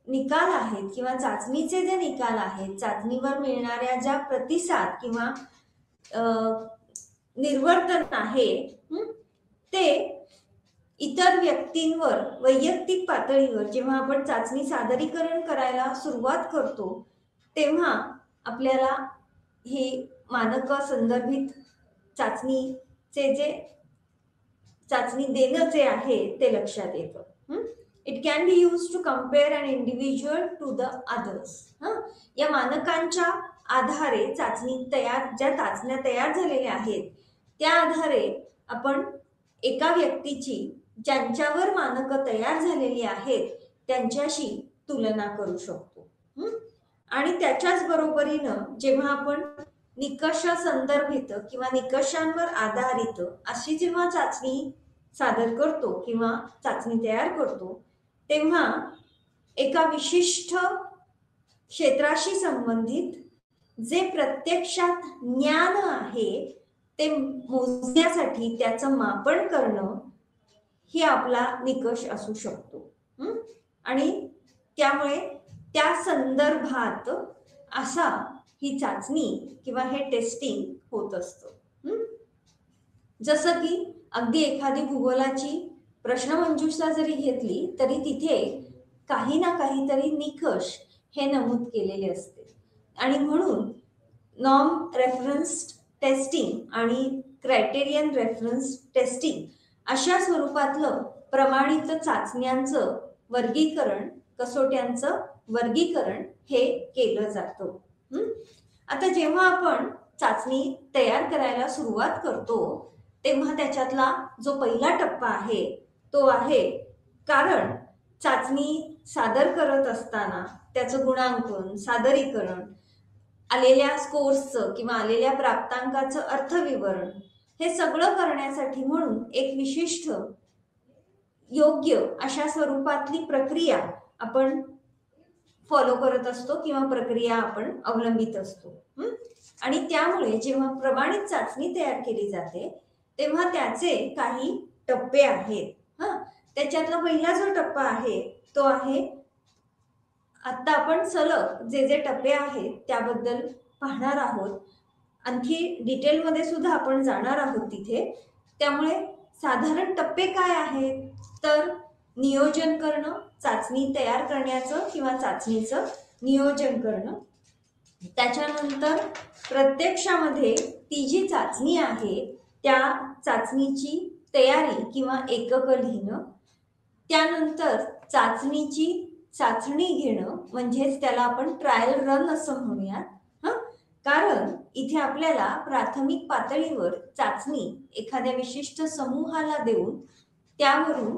निकाल आहेत किंवा चाचणीचे जे निकाल आहेत, चाचणीवर मिळणाऱ्या ज्या प्रतिसाद किंवा निर्वर्तन आहे ते इतर व्यक्तींवर वैयक्तिक पातळीवर जेव्हा आपण चाचणी सादरीकरण करायला सुरुवात करतो तेव्हा आपल्याला ही मानक संदर्भित चाचणीचे जे चाचणी देणं जे आहे ते लक्षात येतं. It can be use to compare an individual to the others. या मानकांच्या आधारे ज्या चाचण्या तयार झालेल्या आहेत त्या आधारे आपण एका व्यक्तीची ज्यांच्यावर मानक तयार झालेली आहेत त्यांच्याशी तुलना करू शकतो. आणि त्याच्याच बरोबरीनं जेव्हा आपण निकष संदर्भित किंवा निकषांवर आधारित अशी जेव्हा चाचणी सादर करतो किंवा चाचणी तयार करतो तेव्हा एका विशिष्ट क्षेत्राशी संबंधित जे प्रत्यक्षात ज्ञान आहे ते मोजण्यासाठी त्याचं मापन करणं ही आपला निकष असू शकतो. आणि त्यामुळे त्या संदर्भात असा ही चाचणी किंवा हे टेस्टिंग होत असतं. जसं की अगदी एखादी भूगोलाची प्रश्नमंजुषा जरी घेतली तरी तिथे काही ना काहीतरी निकष हे नमूद केलेले असते. आणि म्हणून नॉर्म रेफरन्स टेस्टिंग आणि क्रायटेरियन रेफरन्स टेस्टिंग अशा स्वरूपातलं प्रमाणित चाचण्यांचं वर्गीकरण, कसोट्यांचं वर्गीकरण हे केलं जातं. आता जेव्हा आपण चाचणी तयार करायला सुरुवात करतो तेव्हा त्याच्यातला जो पहिला टप्पा आहे तो आहे कारण चाचणी सादर करत असताना त्याचं गुणांकन, सादरीकरण, आलेल्या स्कोर्सचं किंवा आलेल्या प्राप्तांकाचं अर्थविवरण हे सगळं करण्यासाठी म्हणून एक विशिष्ट योग्य अशा स्वरूपातली प्रक्रिया आपण फॉलो करत असतो किंवा प्रक्रिया आपण अवलंबित असतो. आणि त्यामुळे जेव्हा प्रमाणित चाचणी तयार केली जाते तेव्हा त्याचे काही टप्पे आहेत. त्याच्यातला पहिला जो टप्पा आहे तो आहे, आता आपण सलग जे जे टप्पे आहेत त्याबद्दल पाहणार आहोत. आणखी डिटेलमध्ये सुद्धा आपण जाणार आहोत तिथे. त्यामुळे साधारण टप्पे काय आहेत, तर नियोजन करणं, चाचणी तयार करण्याचं किंवा चाचणीचं नियोजन करणं. त्याच्यानंतर प्रत्यक्षामध्ये ती जी चाचणी आहे त्या चाचणीची तयारी किंवा एककं लिहिणं. त्यानंतर चाचणीची चाचणी घेणं, म्हणजेच त्याला आपण ट्रायल रन असं म्हणूयात. कारण इथे आपल्याला प्राथमिक पातळीवर चाचणी एखाद्या विशिष्ट समूहाला देऊन त्यावरून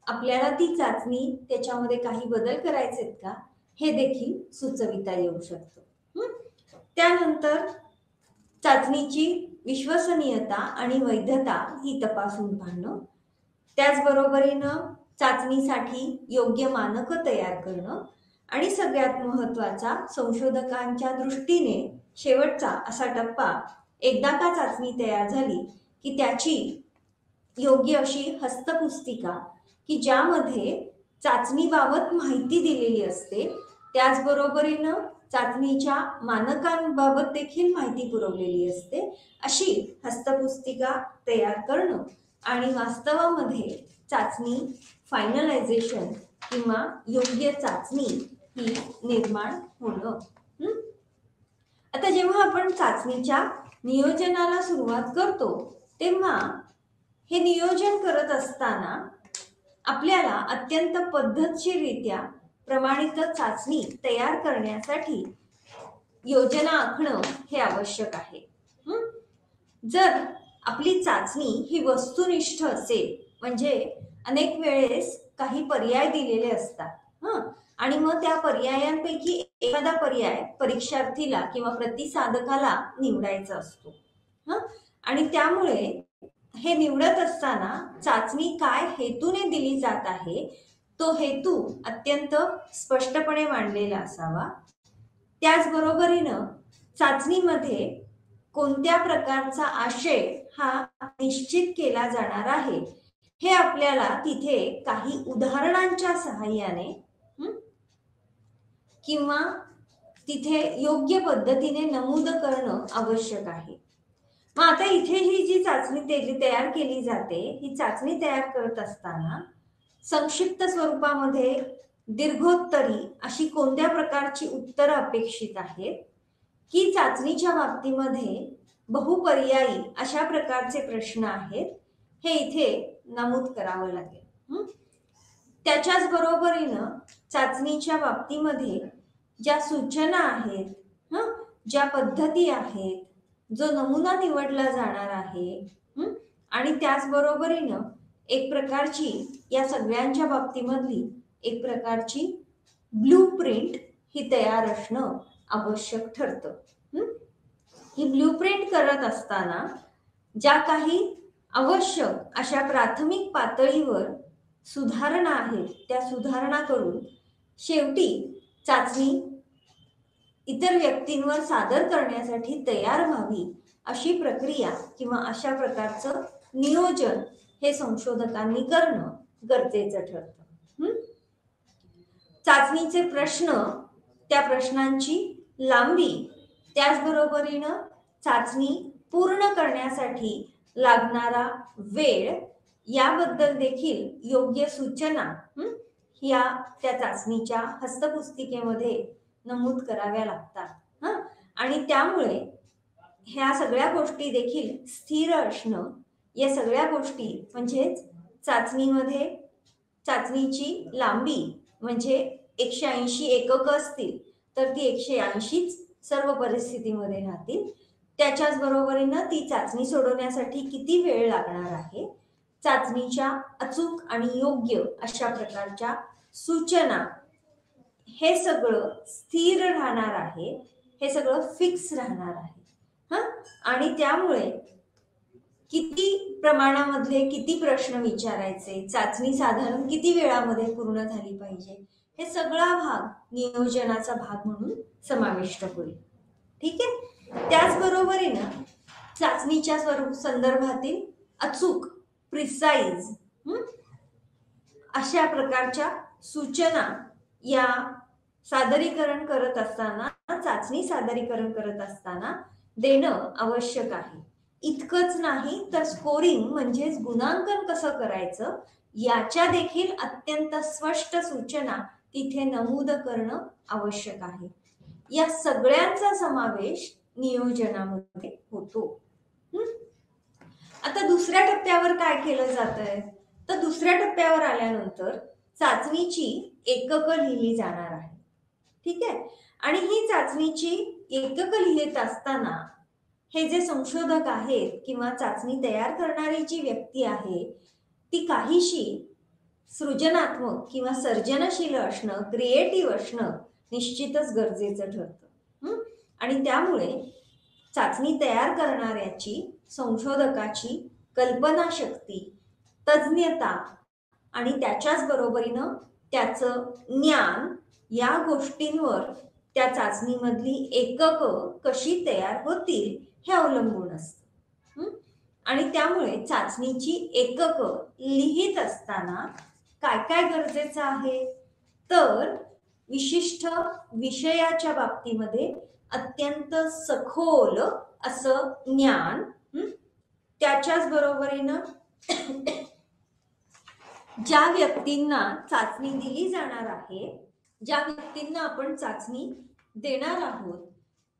आपल्याला ती चाचणी त्याच्यामध्ये काही बदल करायचे आहेत का हे देखील सुचविता येऊ शकतं. त्यानंतर चाचणीची विश्वसनीयता आणि वैधता ही तपासून पाहणं. त्याचबरोबरीनं चाचणीसाठी योग्य मानकं तयार करणं. आणि सगळ्यात महत्वाचा, संशोधकांच्या दृष्टीने शेवटचा असा टप्पा, एकदा का चाचणी तयार झाली की त्याची योग्य अशी हस्तपुस्तिका की ज्यामध्ये चाचणीबाबत माहिती दिलेली असते, त्याचबरोबरीनं चाचणीच्या मानकांबाबत देखील माहिती पुरवलेली असते, अशी हस्तपुस्तिका तयार करणं आणि वास्तवामध्ये चाचणी फायनलायझेशन किंवा योग्य चाचणी ही निर्माण होणं. आता जेव्हा आपण चाचणीच्या नियोजनाला सुरुवात करतो तेव्हा हे नियोजन करत असताना आपल्याला अत्यंत पद्धतशीररित्या प्रमाणित चाचणी तयार करण्यासाठी योजना आखणं हे आवश्यक आहे. जर आपली चाचणी ही वस्तुनिष्ठ असेल, म्हणजे अनेक वेळेस काही पर्याय दिलेले असतात आणि मग त्या पर्यायांपैकी एखादा पर्याय परीक्षार्थीला किंवा प्रतिसादकाला निवडायचा असतो. आणि त्यामुळे हे निवडत असताना चाचणी काय हेतूने दिली जात आहे तो हेतू अत्यंत स्पष्टपणे मांडलेला असावा. त्याचबरोबरीनं चाचणीमध्ये कोणत्या प्रकारचा आशय हा निश्चित केला जाणार आहे हे आपल्याला तिथे काही उदाहरणांच्या सहाय्याने किंवा तिथे योग्य पद्धतीने नमूद करणं आवश्यक आहे. मग आता इथे ही जी चाचणी तयार केली जाते, ही चाचणी तयार करत असताना संक्षिप्त स्वरूपामध्ये दीर्घोत्तरी अशी कोणत्या प्रकारची उत्तरं अपेक्षित आहेत की चाचणीच्या बाबतीमध्ये बहुपर्यायी अशा प्रकारचे प्रश्न आहेत, हे इथे नमूद करावं लागेल. त्याच्याच बरोबरीनं चाचणीच्या बाबतीमध्ये ज्या सूचना आहेत, ज्या पद्धती आहेत, जो नमुना निवडला जाणार आहे आणि त्याचबरोबरीनं एक प्रकारची या सगळ्यांच्या बाबतीमधली एक प्रकारची ब्लूप्रिंट ही तयार असणं आवश्यक ठरतं. ही ब्लूप्रिंट करत असताना ज्या काही आवश्यक अशा प्राथमिक पातळीवर सुधारणा आहेत त्या सुधारणा करून शेवटी चाचणी इतर व्यक्तींवर सादर करण्यासाठी तयार व्हावी अशी प्रक्रिया किंवा अशा प्रकारचं नियोजन हे संशोधकांनी करणं गरजेचं ठरतं. चाचणीचे प्रश्न, त्या प्रश्नांची लांबी, त्याचबरोबरीनं चाचणी पूर्ण करण्यासाठी लागणारा वेळ याबद्दल देखील योग्य सूचना या त्या चाचणीच्या हस्तपुस्तिकेमध्ये नमूद कराव्या लागतात. आणि त्यामुळे ह्या सगळ्या गोष्टी देखील स्थिर असणं, या सगळ्या गोष्टी म्हणजेच चाचणीमध्ये चाचणीची लांबी म्हणजे 180 एककं असतील तर ती 180च सर्व परिस्थितीमध्ये राहतील. त्याच्याच बरोबरीनं ती चाचणी सोडवण्यासाठी किती वेळ लागणार आहे, चाचणीच्या अचूक आणि योग्य अशा प्रकारच्या सूचना, हे सगळं स्थिर राहणार आहे, हे सगळं फिक्स राहणार आहे. आणि त्यामुळे किती प्रमाणामधले किती प्रश्न विचारायचे, चाचणी साधारण किती वेळामध्ये पूर्ण झाली पाहिजे, हे सगळा भाग नियोजनाचा भाग म्हणून समाविष्ट होईल. ठीक आहे. त्याचबरोबरीनं चाचणीच्या संदर्भातील अचूक प्रिसाईज अशा प्रकारच्या सूचना या सादरीकरण करत असताना, चाचणी सादरीकरण करत असताना देणं आवश्यक आहे. इतकंच नाही तर स्कोरिंग म्हणजेच गुणांकन कसं करायचं याच्या देखील अत्यंत स्पष्ट सूचना तिथे नमूद करणं आवश्यक आहे. या सगळ्यांचा समावेश नियोजनामध्ये होतो. आता दुसऱ्या टप्प्यावर काय केलं जातंय, तर दुसऱ्या टप्प्यावर आल्यानंतर चाचणीची एककं लिहिली जाणार आहे. ठीक आहे. आणि ही चाचणीची एककं लिहित असताना हे जे संशोधक आहेत किंवा चाचणी तयार करणारी जी व्यक्ती आहे ती काहीशी सृजनात्मक किंवा सर्जनशील असणं, क्रिएटिव्ह असणं निश्चितच गरजेचं ठरतं. आणि त्यामुळे चाचणी तयार करणाऱ्याची, संशोधकाची कल्पनाशक्ती, तज्ज्ञता आणि त्याच्याच बरोबरीनं त्याचं ज्ञान या गोष्टींवर त्या चाचणीमधली एककं कशी तयार होतील हे अवलंबून असतं. आणि त्यामुळे चाचणीची एककं लिहित असताना काय काय गरजेचं आहे, तर विशिष्ट विषयाच्या बाबतीमध्ये अत्यंत सखोल असं ज्ञान, त्याच्याच बरोबरीनं ज्या व्यक्तींना चाचणी दिली जाणार आहे, ज्या व्यक्तींना आपण चाचणी देणार आहोत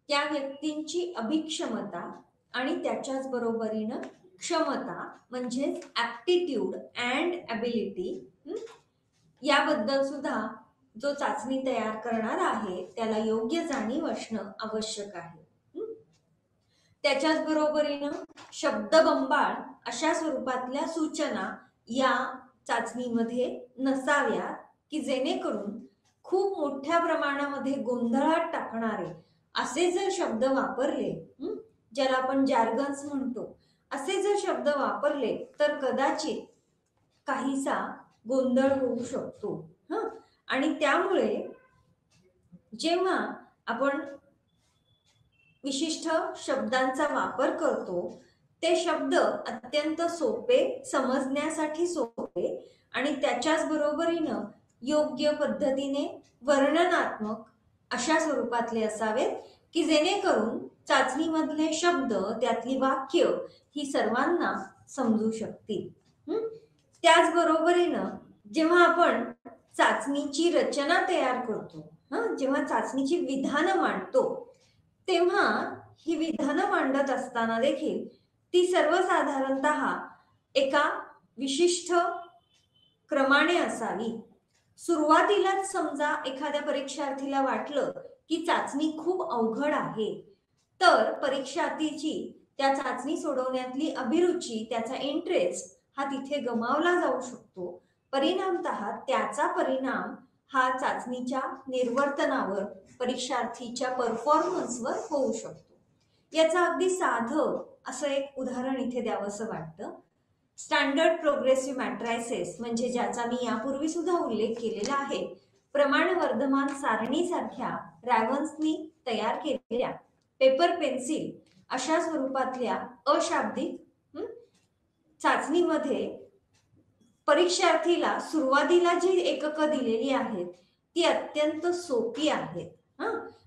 त्या व्यक्तींची अभिक्षमता आणि त्याच्याच बरोबरीनं क्षमता म्हणजेच ऍप्टिट्यूड अँड ॲबिलिटी याबद्दल सुद्धा जो चाचणी तयार करणार आहे त्याला योग्य जाणीव असणं आवश्यक आहे. त्याच्याच बरोबरीनं शब्दबंबाळ अशा स्वरूपातल्या सूचना या चाचणीमध्ये नसाव्यात की जेणेकरून खूप मोठ्या प्रमाणामध्ये गोंधळात टाकणारे असे जर शब्द वापरले, ज्याला आपण जार्गन्स म्हणतो, असे जर शब्द वापरले तर कदाचित काहीसा गोंधळ होऊ शकतो. आणि त्यामुळे जेव्हा आपण विशिष्ट शब्दांचा वापर करतो ते शब्द अत्यंत सोपे, समजण्यासाठी सोपे आणि त्याच्याच बरोबरीनं योग्य पद्धतीने वर्णनात्मक अशा स्वरूपातले असावेत की जेणेकरून चाचणीमधले शब्द, त्यातली वाक्य ही सर्वांना समजू शकतील. त्याचबरोबरीनं जेव्हा आपण चाचणीची रचना तयार करतो, जेव्हा चाचणीची विधानं मांडतो तेव्हा ही विधानं मांडत असताना देखील ती सर्वसाधारणतः एका विशिष्ट क्रमाने असावी. सुरुवातीलाच समजा एखाद्या परीक्षार्थीला वाटलं की चाचणी खूप अवघड आहे तर परीक्षार्थीची त्या चाचणी सोडवण्यातली अभिरुची, त्याचा इंटरेस्ट हा तिथे गमावला जाऊ शकतो. परिणामतः त्याचा परिणाम हा चाचणीच्या निर्वर्तनावर, परीक्षार्थीच्या परफॉर्मन्सवर होऊ शकतो. याचं अगदी साधं असं एक उदाहरण इथे द्यावंसं वाटतं. स्टँडर्ड प्रोग्रेसिव्ह मॅट्रायसेस म्हणजे ज्याचा मी यापूर्वी सुद्धा उल्लेख केलेला आहे, प्रमाण वर्धमान सारणीसारख्या रॅव्हन्सनी तयार केलेल्या पेपर पेन्सिल अशा स्वरूपातल्या अशाब्दिक चाचणीमध्ये परीक्षार्थीला सुरुवातीला जी एककं दिलेली आहेत ती अत्यंत सोपी आहेत.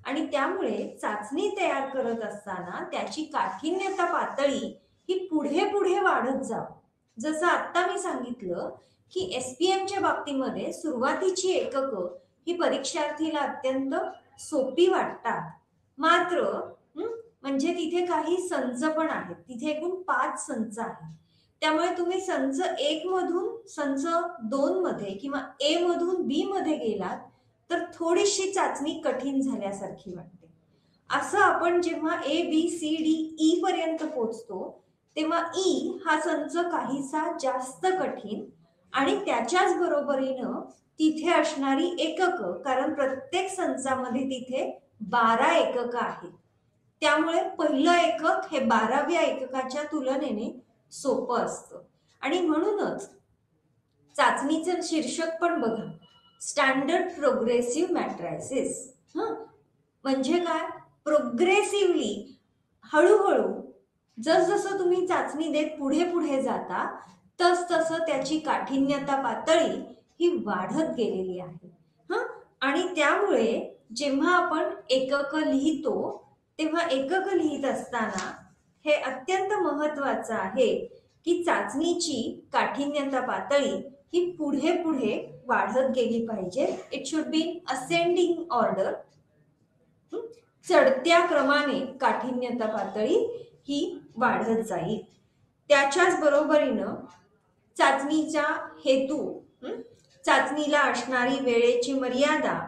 आणि त्यामुळे चाचणी तयार करत असताना त्याची काठिण्यता पातळी ही पुढे पुढे वाढत जावं. जसं आता मी सांगितलं की SPMच्या बाबतीमध्ये सुरुवातीची एककं ही परीक्षार्थीला अत्यंत सोपी वाटतात, मात्र म्हणजे तिथे काही संच पण आहेत. तिथे एकूण 5 संच आहेत. त्यामुळे तुम्ही संच 1 मधून संच 2 मध्ये किंवा A मधून B मध्ये गेलात तर थोडीशी चाचणी कठीण झाल्यासारखी वाटते. असं आपण जेव्हा ABCDE पर्यंत पोहोचतो तेव्हा E हा संच काहीसा जास्त कठीण आणि त्याच्याच बरोबरीनं तिथे असणारी एककं, कारण प्रत्येक संचामध्ये तिथे 12 एककं आहेत, त्यामुळे पहिलं एकक हे 12व्या एककाच्या तुलनेने सोपं असतं. आणि म्हणूनच चाचणीचं शीर्षक पण बघा, स्टँडर्ड प्रोग्रेसिव्ह मॅट्रायसिस. म्हणजे काय? प्रोग्रेसिव्हली, हळूहळू जसजसं तुम्ही चाचणी देत पुढे पुढे जाता तस तसं त्याची काठिण्यता पातळी ही वाढत गेलेली आहे. आणि त्यामुळे जेव्हा आपण एकक लिहितो तेव्हा एकक लिहित असताना हे अत्यंत महत्वाचं आहे की चाचणीची काठिण्यता पातळी ही पुढे पुढे वाढत गेली पाहिजे. It should be ascending order. चढत्या क्रमाने काठिण्यता पातळी ही वाढत जाईल. त्याच्याच बरोबरीनं चाचणीचा हेतू, चाचणीला असणारी वेळेची मर्यादा,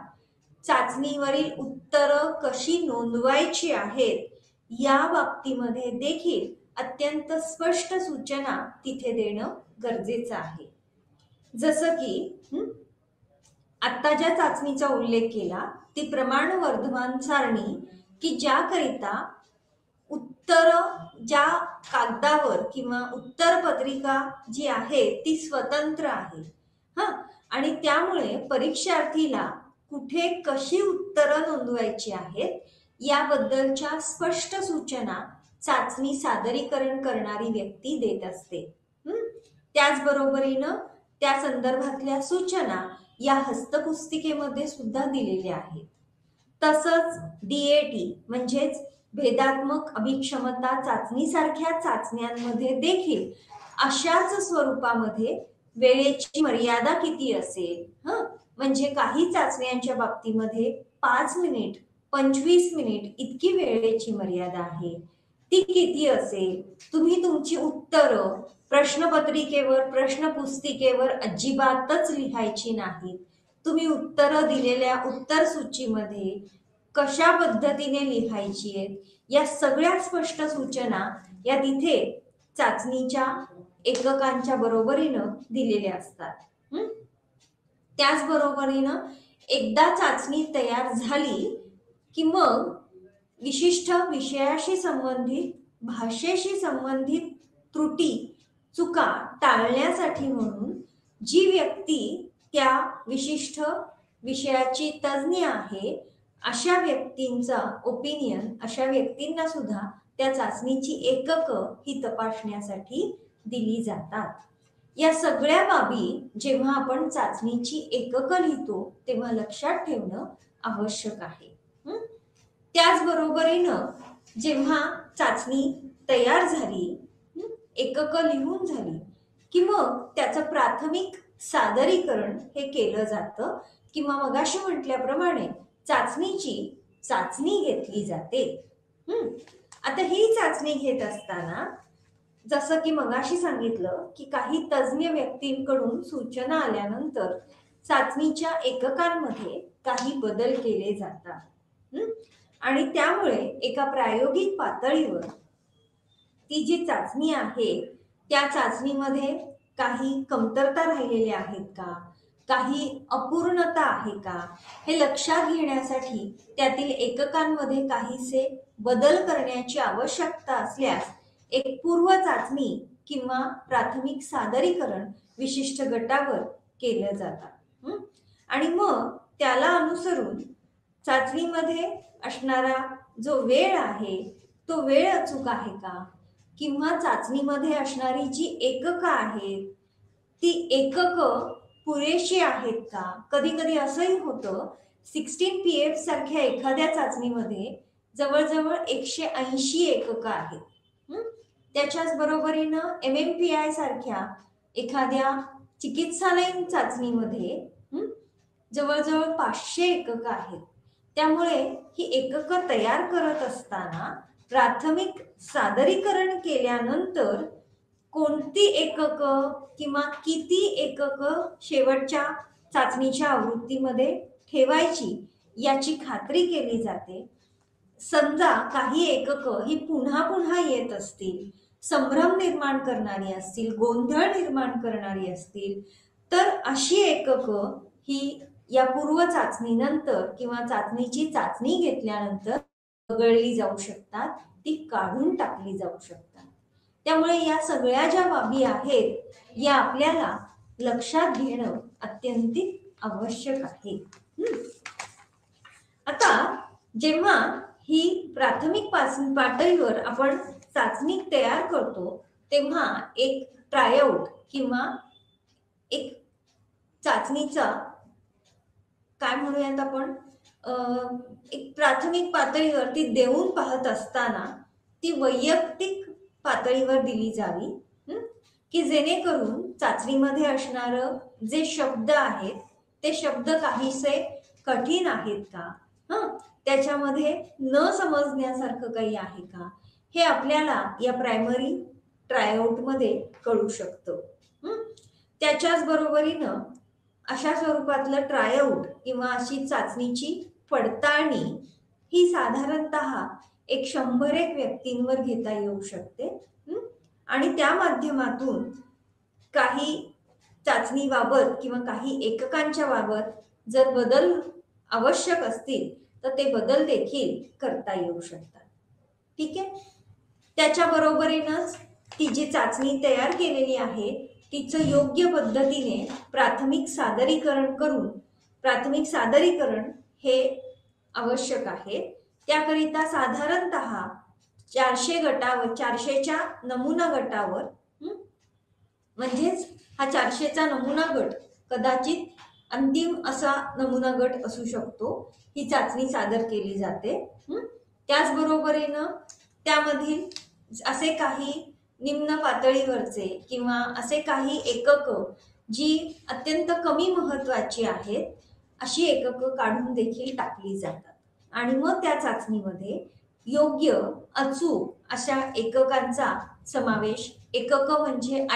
चाचणीवरील उत्तरं कशी नोंदवायची आहेत या बाबतीमध्ये देखील अत्यंत स्पष्ट सूचना तिथे देणं गरजेचं आहे. जसं की आत्ता ज्या चाचणीचा उल्लेख केला ती प्रमाण वर्धमान सारणी, की ज्याकरिता उत्तर ज्या कागदावर किंवा उत्तर पत्रिका जी आहे ती स्वतंत्र आहे. आणि त्यामुळे परीक्षार्थीला कुठे कशी उत्तरं नोंदवायची आहेत याबद्दलच्या स्पष्ट सूचना चाचणी सादरीकरण करणारी व्यक्ती देत असते. त्याचबरोबरीनं त्या संदर्भातल्या सूचना या हस्तपुस्तिकेमध्ये सुद्धा दिलेल्या आहेत. तसंच DAT म्हणजेच भेदात्मक अभिक्षमता चाचणी सारख्या चाचण्यांमध्ये देखील अशाच स्वरूपामध्ये वेळेची मर्यादा किती असेल, म्हणजे काही चाचण्यांच्या बाबतीमध्ये 5 मिनिट 25 मिनिट इतकी वेळेची मर्यादा आहे, ती किती असेल. तुम्ही तुमची उत्तरं प्रश्नपत्रिकेवर प्रश्नपुस्तिकेवर अजिबातच लिहायची नाहीत. तुम्ही उत्तरं दिलेल्या उत्तर सूचीमध्ये कशा पद्धतीने लिहायची आहेत या सगळ्या स्पष्ट सूचना या तिथे चाचणीच्या एककांच्या बरोबरीनं दिलेल्या असतात. त्याचबरोबरीनं एकदा चाचणी तयार झाली की मग विशिष्ट विषयाशी संबंधित, भाषेशी संबंधित त्रुटी चुका टाळण्यासाठी म्हणून जी व्यक्ती त्या विशिष्ट विषयाची तज्ज्ञ आहे अशा व्यक्तींचा ओपिनियन, अशा व्यक्तींना सुद्धा त्या चाचणीची एकक ही तपासण्यासाठी दिली जातात. या सगळ्या बाबी जेव्हा आपण चाचणीची एकक लिहितो तेव्हा लक्षात ठेवणं आवश्यक आहे. त्याचबरोबरीनं जेव्हा चाचणी तयार झाली, एकक लिहून झाली की मग त्याचं प्राथमिक सादरीकरण हे केलं जातं किंवा मगाशी म्हटल्याप्रमाणे चाचणीची चाचणी घेतली जाते. आता ही चाचणी घेत असताना जसं की मगाशी सांगितलं की काही तज्ज्ञ व्यक्तींकडून सूचना आल्यानंतर चाचणीच्या एककांमध्ये काही बदल केले जातात. आणि त्यामुळे एका प्रायोगिक पातळीवर ती जी चाचणी आहे त्या चाचणीमध्ये काही कमतरता राहिलेल्या आहेत का, काही अपूर्णता आहे का हे लक्षात घेण्यासाठी त्यातील एककांमध्ये काहीसे बदल करण्याची आवश्यकता असल्यास एक पूर्व चाचणी किंवा प्राथमिक सादरीकरण विशिष्ट गटावर केलं जातं. आणि मग त्याला अनुसरून चाचणीमध्ये असणारा जो वेळ आहे तो वेळ अचूक आहे का, किंवा चाचणीमध्ये असणारी जी एककं आहेत ती एककं पुरेशी आहेत का. कधी कधी असंही होतं 16 PF सारख्या एखाद्या चाचणीमध्ये जवळजवळ 180 एककं आहेत. त्याच्याच बरोबरीनं MMPI सारख्या एखाद्या चिकित्सालयीन चाचणीमध्ये जवळजवळ 500 एककं आहेत. त्यामुळे ही एककं तयार करत असताना प्राथमिक सादरीकरण केल्यानंतर कोणती एककं किंवा किती एककं शेवटच्या चाचणीच्या आवृत्तीमध्ये ठेवायची याची खात्री केली जाते. समजा काही एककं ही पुन्हा पुन्हा येत असतील, संभ्रम निर्माण करणारी असतील, गोंधळ निर्माण करणारी असतील, तर अशी एककं ही या पूर्व चाचणीनंतर किंवा चाचणीची चाचणी घेतल्यानंतर वगळली जाऊ शकतात, ती काढून टाकली जाऊ शकतात. त्यामुळे या सगळ्या ज्या बाबी आहेत या आपल्याला लक्षात घेणं अत्यंत आवश्यक आहे. आता जेव्हा ही प्राथमिक पातळीवर आपण चाचणी तयार करतो तेव्हा एक ट्रायआउट किंवा एक चाचणीचा काय म्हणूयात आपण एक प्राथमिक पातळीवर ती देऊन पाहत असताना ती वैयक्तिक पातळीवर दिली जावी, की जेणेकरून चाचणीमध्ये असणार जे शब्द आहेत ते शब्द काहीसे कठीण आहेत का, त्याच्यामध्ये न समजण्यासारखं काही आहे का, हे आपल्याला या प्रायमरी ट्रायआउट मध्ये कळू शकतं. त्याच्याच बरोबरीनं अशा स्वरूपातलं ट्रायआउट किंवा अशी चाचणीची पडताळणी ही साधारणतः एक 100 व्यक्तींवर घेता येऊ शकते. आणि त्या माध्यमातून काही चाचणीबाबत किंवा काही एककांच्या बाबत जर बदल आवश्यक असतील तर ते बदल देखील करता येऊ शकतात. ठीक आहे. त्याच्या बरोबरीनंच ती जी चाचणी तयार केलेली आहे तिचं योग्य पद्धतीने प्राथमिक सादरीकरण हे आवश्यक आहे. त्याकरिता साधारणतः 400च्या नमुना गटावर, म्हणजेच हा 400चा नमुना गट कदाचित अंतिम असा नमुना गट असू शकतो, ही चाचणी सादर केली जाते. त्याचबरोबरीनं त्यामधील असे काही निम्न पातळीवरचे किंवा असे काही एकक जी अत्यंत कमी महत्वाची आहेत अशी एकक काढून देखील टाकली जातात. आणि मग त्या चाचणीमध्ये योग्य अचूक अशा एककांचा समावेश, एकक म्हणजे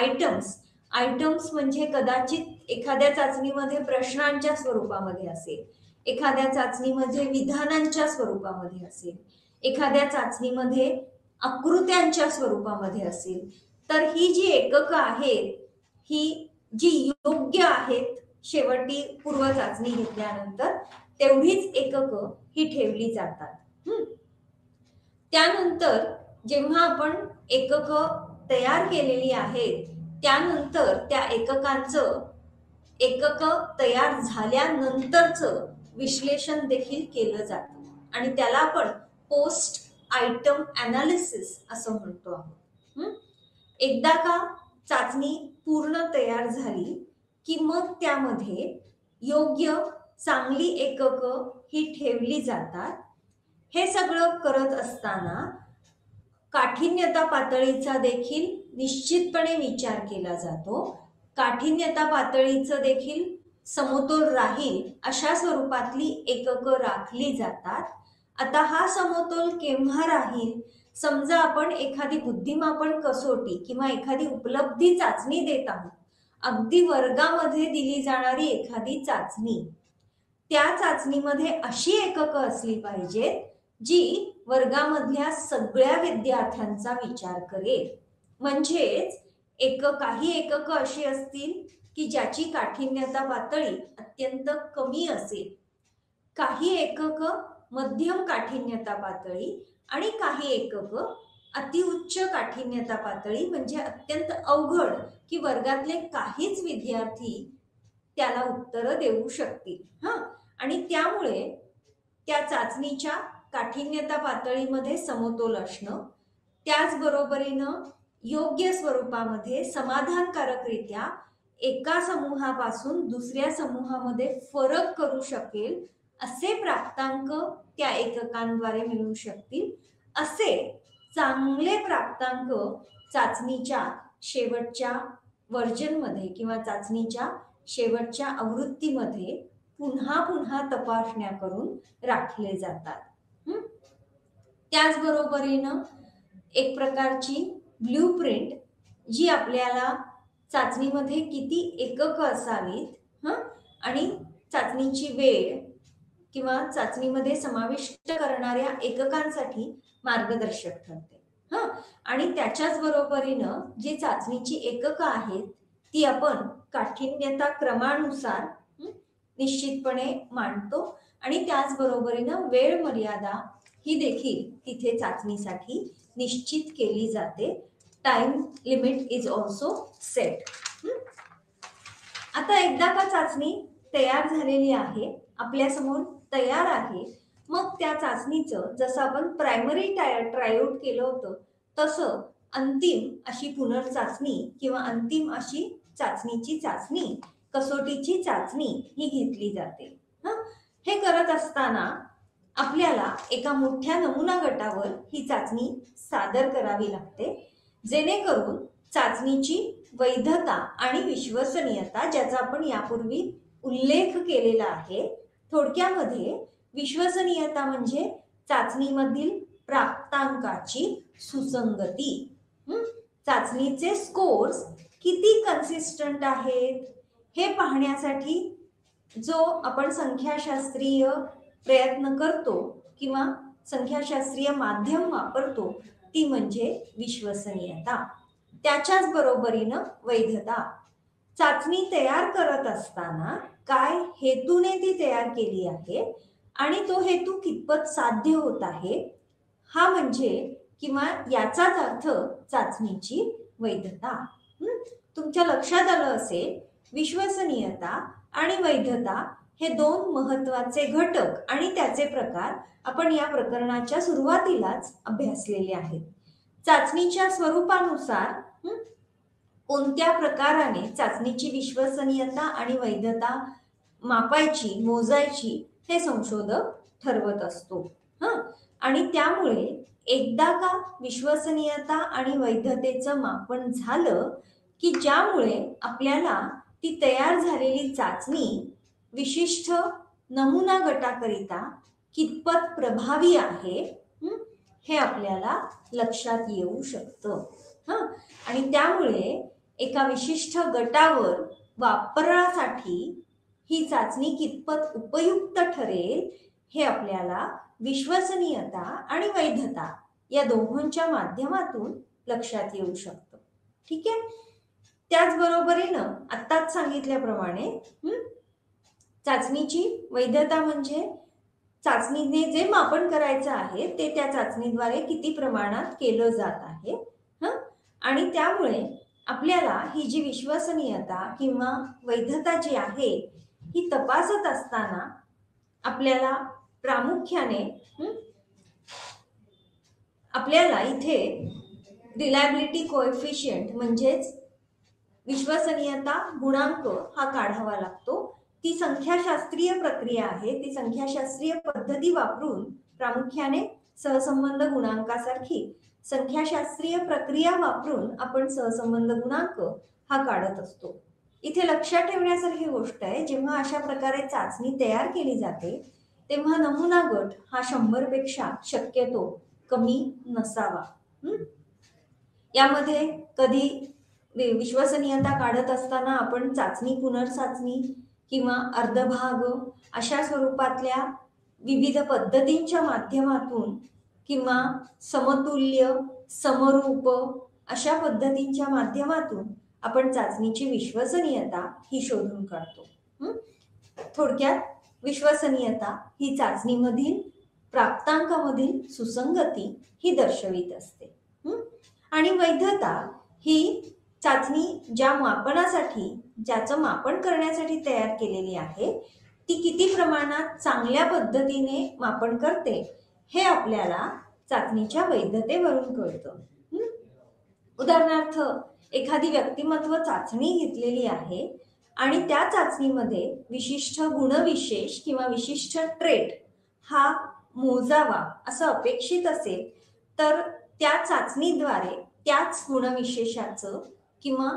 आयटम्स म्हणजे कदाचित एखाद्या चाचणीमध्ये प्रश्नांच्या स्वरूपामध्ये असेल, एखाद्या चाचणीमध्ये विधानांच्या स्वरूपामध्ये असेल, एखाद्या चाचणीमध्ये आकृत्यांच्या स्वरूपामध्ये असेल, तर ही जी एकक आहेत ही जी योग्य आहेत शेवटी पूर्व चाचणी घेतल्यानंतर तेवढीच एकक ही ठेवली जातात. त्यानंतर जेव्हा आपण एकक तयार केलेली आहेत त्यानंतर त्या एकक तयार झाल्यानंतरचं विश्लेषण देखील केलं जातं आणि त्याला आपण पोस्ट आयटम अनालिसिस असं म्हणतो आहोत. एकदा का चाचणी पूर्ण तयार झाली की मग त्यामध्ये योग्य चांगली एकक ही ठेवली जातात. हे सगळं करत असताना काठिण्यता पातळीचा देखील निश्चितपणे विचार केला जातो. काठिण्यता पातळीचं देखील समतोल राहील अशा स्वरूपातली एकक राखली जातात. आता हा समतोल केव्हा राहील? समजा आपण एखादी बुद्धिमापन कसोटी किंवा एखादी उपलब्धी चाचणी देत आहोत, अगदी वर्गामध्ये दिली जाणारी एखादी चाचणी, त्या चाचणीमध्ये अशी एकक असली पाहिजेत जी वर्गामधल्या सगळ्या विद्यार्थ्यांचा विचार करेल. म्हणजेच काही एकक अशी असतील की ज्याची काठिण्यता पातळी अत्यंत कमी असेल, काही एकक मध्यम काठिण्यता पातळी आणि काही एकक अतिउच्च काठिण्यता पातळी म्हणजे अत्यंत अवघड की वर्गातले काहीच विद्यार्थी त्याला उत्तर देऊ शकतील. आणि त्यामुळे त्या चाचणीच्या काठिण्यता पातळीमध्ये समतोल असणं, त्याचबरोबरीनं योग्य स्वरूपामध्ये समाधानकारकरित्या एका समूहापासून दुसऱ्या समूहामध्ये फरक करू शकेल असे प्राप्तांक त्या एककांद्वारे मिळू शकतील. असे चांगले प्राप्तांक चाचणीच्या शेवटच्या व्हर्जनमध्ये किंवा चाचणीच्या शेवटच्या आवृत्तीमध्ये पुन्हा पुन्हा तपासण्या करून राखले जातात. त्याचबरोबरीनं एक प्रकारची ब्ल्यूप्रिंट जी आपल्याला चाचणीमध्ये किती एकक असावीत आणि चाचणीची वेळ किंवा चाचणीमध्ये समाविष्ट करणाऱ्या एककांसाठी मार्गदर्शक ठरते. आणि त्याच्याच बरोबरीनं जी चाचणीची एकक आहेत ती आपण काठिण्यता क्रमानुसार निश्चितपणे मांडतो आणि त्याचबरोबरीनं वेळ मर्यादा ही देखील तिथे चाचणीसाठी निश्चित केली जाते. Time limit is also set. आता एकदा का चाचणी तयार झालेली आहे, आपल्यासमोर तयार आहे, मग त्या चाचणीचं जसं आपण प्रायमरी ट्रायआउट केलं होतं तसं अंतिम अशी पुनर्चाचणी किंवा अंतिम अशी चाचणी, कसोटीची चाचणी ही घेतली जाते. हे करत असताना आपल्याला एका मोठ्या नमुना गटावर ही चाचणी सादर करावी लागते, जेणेकरून चाचणीची वैधता आणि विश्वसनीयता, ज्याचा आपण यापूर्वी उल्लेख केलेला आहे. थोडक्यामध्ये विश्वसनीयता म्हणजे चाचणीमधील प्राप्तांकाची सुसंगती, चाचणीचे स्कोर्स किती कन्सिस्टंट आहेत हे पाहण्यासाठी जो आपण संख्याशास्त्रीय प्रयत्न करतो किंवा संख्याशास्त्रीय माध्यम वापरतो ती म्हणजे विश्वसनीयता. त्याच्याच बरोबरीनं वैधता. चाचणी तयार करत असताना काय हेतूने ती तयार केली आहे आणि तो हेतू कितपत साध्य होत आहे, हा म्हणजे किंवा याचाच अर्थ चाचणीची वैधता. तुमच्या लक्षात आलं असेल, विश्वसनीयता आणि वैधता हे दोन महत्वाचे घटक आणि त्याचे प्रकार आपण या प्रकरणाच्या सुरुवातीलाच अभ्यासलेले आहेत. चाचणीच्या स्वरूपानुसार कोणत्या प्रकाराने चाचणीची विश्वसनीयता आणि वैधता मापायची, मोजायची हे संशोधक ठरवत असतो. आणि त्यामुळे एकदा का विश्वसनीयता आणि वैधतेचं मापन झालं की ज्यामुळे आपल्याला ती तयार झालेली चाचणी विशिष्ट नमुना गटाकरिता कितपत प्रभावी आहे हे आपल्याला लक्षात येऊ शकतं. आणि त्यामुळे एका विशिष्ट गटावर वापरासाठी ही चाचणी कितपत उपयुक्त ठरेल हे आपल्याला विश्वसनीयता आणि वैधता या दोहोंच्या माध्यमातून लक्षात येऊ शकतं. ठीक आहे. त्याचबरोबरीनं आत्ताच सांगितल्याप्रमाणे चाचणीची वैधता म्हणजे चाचणीने जे मापन करायचं आहे ते त्या चाचणीद्वारे किती प्रमाणात केलं जात आहे. आणि त्यामुळे आपल्याला ही जी विश्वसनीयता किंवा वैधता जी आहे ही तपासत असताना आपल्याला प्रामुख्याने आपल्याला इथे रिलायबिलिटी कोएफिशियंट म्हणजेच विश्वसनीयता गुणांक हा काढावा लागतो. ती संख्याशास्त्रीय प्रक्रिया आहे. ती संख्याशास्त्रीय पद्धती वापरून प्रामुख्याने सहसंबंध गुणांकासारखी संख्याशास्त्रीय प्रक्रिया वापरून आपण सहसंबंध गुणांक हा काढत असतो. इथे लक्षात ठेवण्यासारखी गोष्ट आहे, जेव्हा अशा प्रकारे चाचणी तयार केली जाते तेव्हा नमुना गट हा 100 पेक्षा शक्यतो कमी नसावा. यामध्ये कधी विश्वसनीयता काढत असताना आपण चाचणी, पुनर्चाचणी किंवा अर्धभाग अशा स्वरूपातल्या विविध पद्धतींच्या माध्यमातून किंवा समतुल्य, समरूप अशा पद्धतींच्या माध्यमातून आपण चाचणीची विश्वसनीयता ही शोधून काढतो. थोडक्यात विश्वसनीयता ही चाचणीमधील प्राप्तांकामधील सुसंगती ही दर्शवित असते. आणि वैधता ही चाचणी ज्या मापनासाठी, ज्याचं मापन करण्यासाठी तयार केलेली आहे ती किती प्रमाणात चांगल्या पद्धतीने मापन करते हे आपल्याला चाचणीच्या वैधतेवरून कळतं. उदाहरणार्थ एखादी व्यक्तिमत्व चाचणी घेतलेली आहे आणि त्या चाचणीमध्ये विशिष्ट गुणविशेष किंवा विशिष्ट ट्रेट हा मोजावा असं अपेक्षित असेल तर त्या चाचणीद्वारे त्याच गुणविशेषाचं किंवा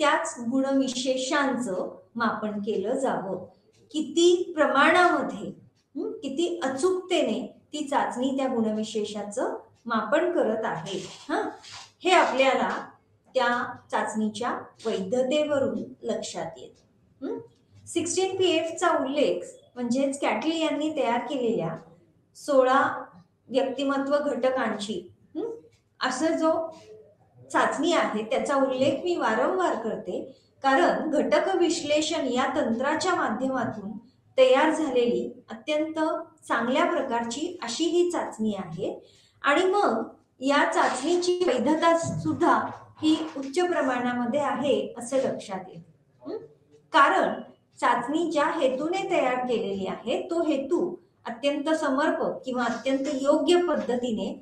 त्याच गुणविशेषांचं मापन केलं जावं. किती प्रमाणामध्ये, किती अचूकतेने ती चाचणी त्या गुणविशेषाचं मापन करत आहे हे आपल्याला त्या चाचणीच्या वैधतेवरून लक्षात येतं. 16PF चा उल्लेख म्हणजेच कॅटली यांनी तयार केलेल्या 16 व्यक्तिमत्व घटकांची असं जो चाचणी आहे त्याचा उल्लेख मी वारंवार करते, कारण घटक विश्लेषण या तंत्राच्या माध्यमातून तयार झालेली अत्यंत चांगल्या प्रकारची अशी ही चाचणी आहे. आणि मग या चाचणीची वैधता सुद्धा ही उच्च प्रमाणामध्ये आहे असं लक्षात येतं. कारण चाचणी ज्या हेतूने तयार केलेली आहे तो हेतू अत्यंत समर्पक किंवा अत्यंत योग्य पद्धतीने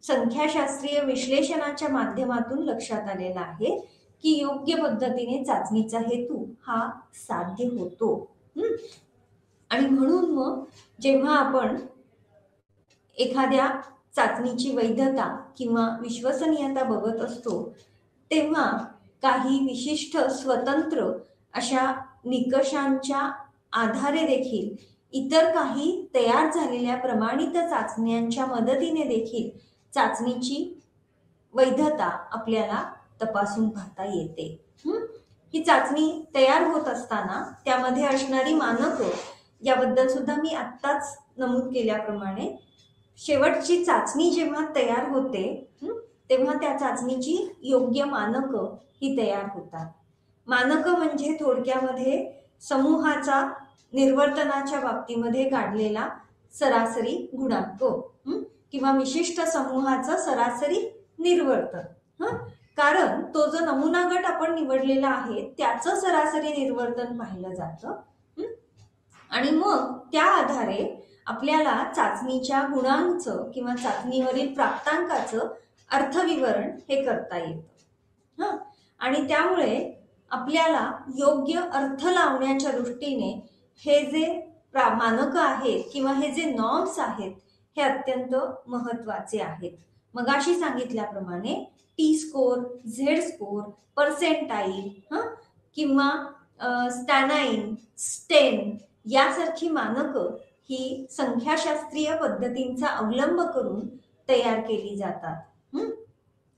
संख्याशास्त्रीय विश्लेषणाच्या माध्यमातून लक्षात आलेला आहे की योग्य पद्धतीने चाचणीचा हेतू हा साध्य होतो. आणि म्हणून मग जेव्हा आपण एखाद्या चाचणीची वैधता किंवा विश्वसनीयता बघत असतो तेव्हा काही विशिष्ट स्वतंत्र अशा निकषांच्या आधारे देखील इतर काही तयार झालेल्या प्रमाणित चाचण्यांच्या मदतीने देखील चाचणीची वैधता आपल्याला तपासून पाहता येते. ही चाचणी तयार होत असताना त्यामध्ये असणारी मानकं याबद्दल सुद्धा मी आत्ताच नमूद केल्याप्रमाणे शेवटची चाचणी जेव्हा तयार होते तेव्हा त्या चाचणीची योग्य मानकं ही तयार होतात. मानकं म्हणजे थोडक्यामध्ये समूहाचा निर्वर्तनाच्या बाबतीमध्ये काढलेला सरासरी गुणांक किंवा विशिष्ट समूहाचं सरासरी निर्वर्तन. कारण तो जो नमुना गट आपण निवडलेला आहे त्याचं सरासरी निर्वर्तन पाहिलं जातं आणि मग त्या आधारे आपल्याला चाचणीच्या गुणांचं किंवा चाचणीवरील प्राप्तांकाचं अर्थविवरण हे करता येतं. आणि त्यामुळे आपल्याला योग्य अर्थ लावण्याच्या दृष्टीने हे जे मानकं आहेत किंवा हे जे नॉर्म्स आहेत हे अत्यंत महत्वाचे आहेत. मगाशी सांगितल्याप्रमाणे T score, Z score, percentile किंवा स्टॅनाइन, स्टेन यासारखी मानकं ही संख्याशास्त्रीय पद्धतींचा अवलंब करून तयार केली जातात.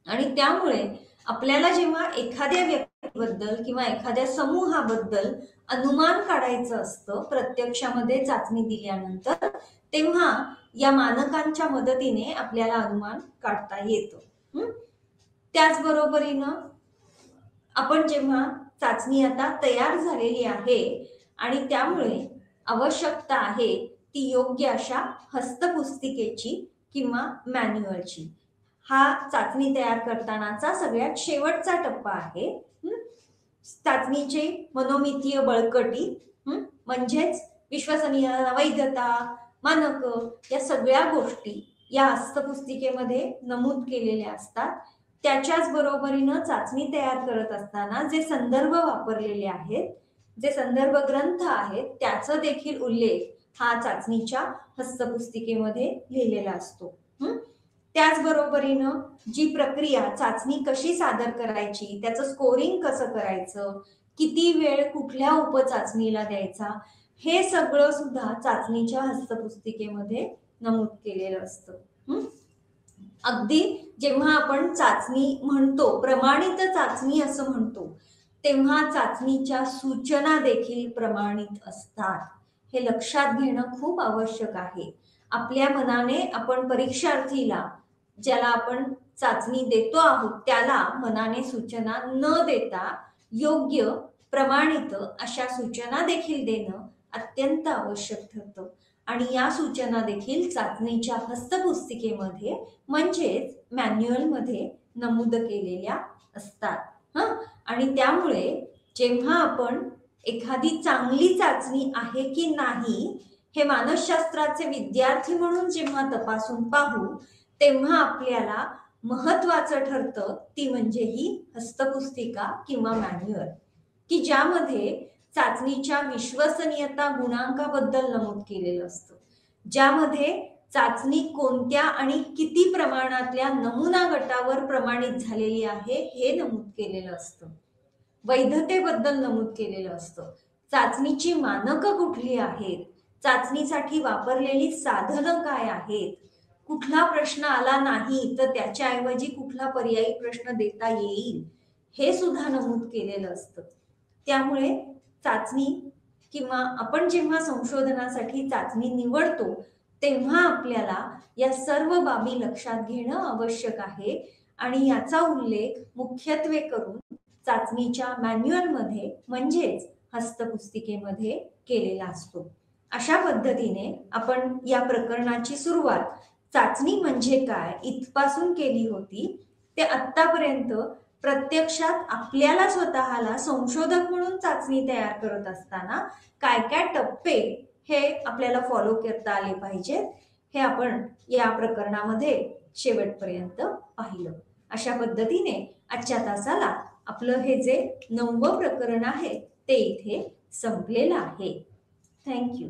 आणि त्यामुळे आपल्याला जेव्हा एखाद्या व्यक्तीबद्दल किंवा एखाद्या समूहाबद्दल अनुमान काढायचं असतं प्रत्यक्षामध्ये चाचणी दिल्यानंतर तेव्हा या मानकांच्या मदतीने आपल्याला अनुमान काढता येतं. त्याचबरोबरीनं आपण जेव्हा चाचणी आता तयार झालेली आहे आणि त्यामुळे आवश्यकता आहे ती योग्य अशा हस्तपुस्तिकेची किंवा मॅन्युअलची. हा चाचणी तयार करतानाचा सगळ्यात शेवटचा टप्पा आहे. चाचणीचे मनोमितीय बळकटी म्हणजेच विश्वसनीय, वैधता, मानक या सगळ्या गोष्टी या हस्तपुस्तिकेमध्ये नमूद केलेल्या असतात. त्याच्याच बरोबरीनं चाचणी तयार करत असताना जे संदर्भ वापरलेले आहेत, जे संदर्भ ग्रंथ आहेत त्याचा देखील उल्लेख हा चाचणीच्या हस्तपुस्तिकेमध्ये लिहिलेला असतो. त्याचबरोबरीनं जी प्रक्रिया चाचणी कशी सादर करायची, त्याचं स्कोरिंग कसं करायचं, किती वेळ कुठल्या उपचाचणीला द्यायचा, हे सगळं सुद्धा चाचणीच्या हस्तपुस्तिकेमध्ये नमूद केलेलं असतं. अगदी जेव्हा आपण चाचणी म्हणतो, प्रमाणित चाचणी असं म्हणतो, तेव्हा चाचणीच्या सूचना देखील प्रमाणित असतात. हे लक्षात घेणं खूप आवश्यक आहे. आपल्या मनाने आपण परीक्षार्थीला ज्याला आपण चाचणी देतो आहोत त्याला मनाने सूचना न देता योग्य प्रमाणित अशा सूचना देखील देणं अत्यंत आवश्यक ठरतं. आणि या सूचना देखील चाचणीच्या हस्तपुस्तिकेमध्ये म्हणजेच मॅन्युअलमध्ये नमूद केलेल्या असतात. आणि त्यामुळे जेव्हा आपण एखादी चांगली चाचणी आहे की नाही हे मानसशास्त्राचे विद्यार्थी म्हणून जेव्हा तपासून पाहू तेव्हा आपल्याला महत्वाचं ठरतं ती म्हणजे ही हस्तपुस्तिका किंवा मॅन्युअल की ज्यामध्ये चाचणीच्या विश्वसनीयता गुणांकाबद्दल नमूद केलेलं असतं, ज्यामध्ये चाचणी कोणत्या आणि किती प्रमाणातल्या नमुना गटावर प्रमाणित झालेली आहे हे नमूद केलेलं असतं, वैधतेबद्दल नमूद केलेलं असतं, चाचणीची मानकं कुठली आहेत, चाचणीसाठी वापरलेली साधनं काय आहेत, कुठला प्रश्न आला नाही तर त्याच्याऐवजी कुठला पर्यायी प्रश्न देता येईल हे सुद्धा नमूद केलेलं असतं. त्यामुळे चाचणी किंवा आपण जेव्हा संशोधनासाठी चाचणी निवडतो तेव्हा आपल्याला या सर्व बाबी लक्षात घेणं आवश्यक आहे आणि याचा उल्लेख मुख्यत्वे करून चाचणीच्या मॅन्युअलमध्ये म्हणजेच हस्तपुस्तिकेमध्ये केलेला असतो. अशा पद्धतीने आपण या प्रकरणाची सुरुवात चाचणी म्हणजे काय इथपासून केली होती ते आत्तापर्यंत प्रत्यक्षात आपल्याला स्वतःला संशोधक म्हणून चाचणी तयार करत असताना काय काय टप्पे हे आपल्याला फॉलो करता आले पाहिजेत, हे आपण या प्रकरणामध्ये शेवटपर्यंत पाहिलं. अशा पद्धतीने आजच्या तासाला आपलं हे जे 9वं प्रकरण आहे ते इथे संपलेलं आहे. थँक्यू.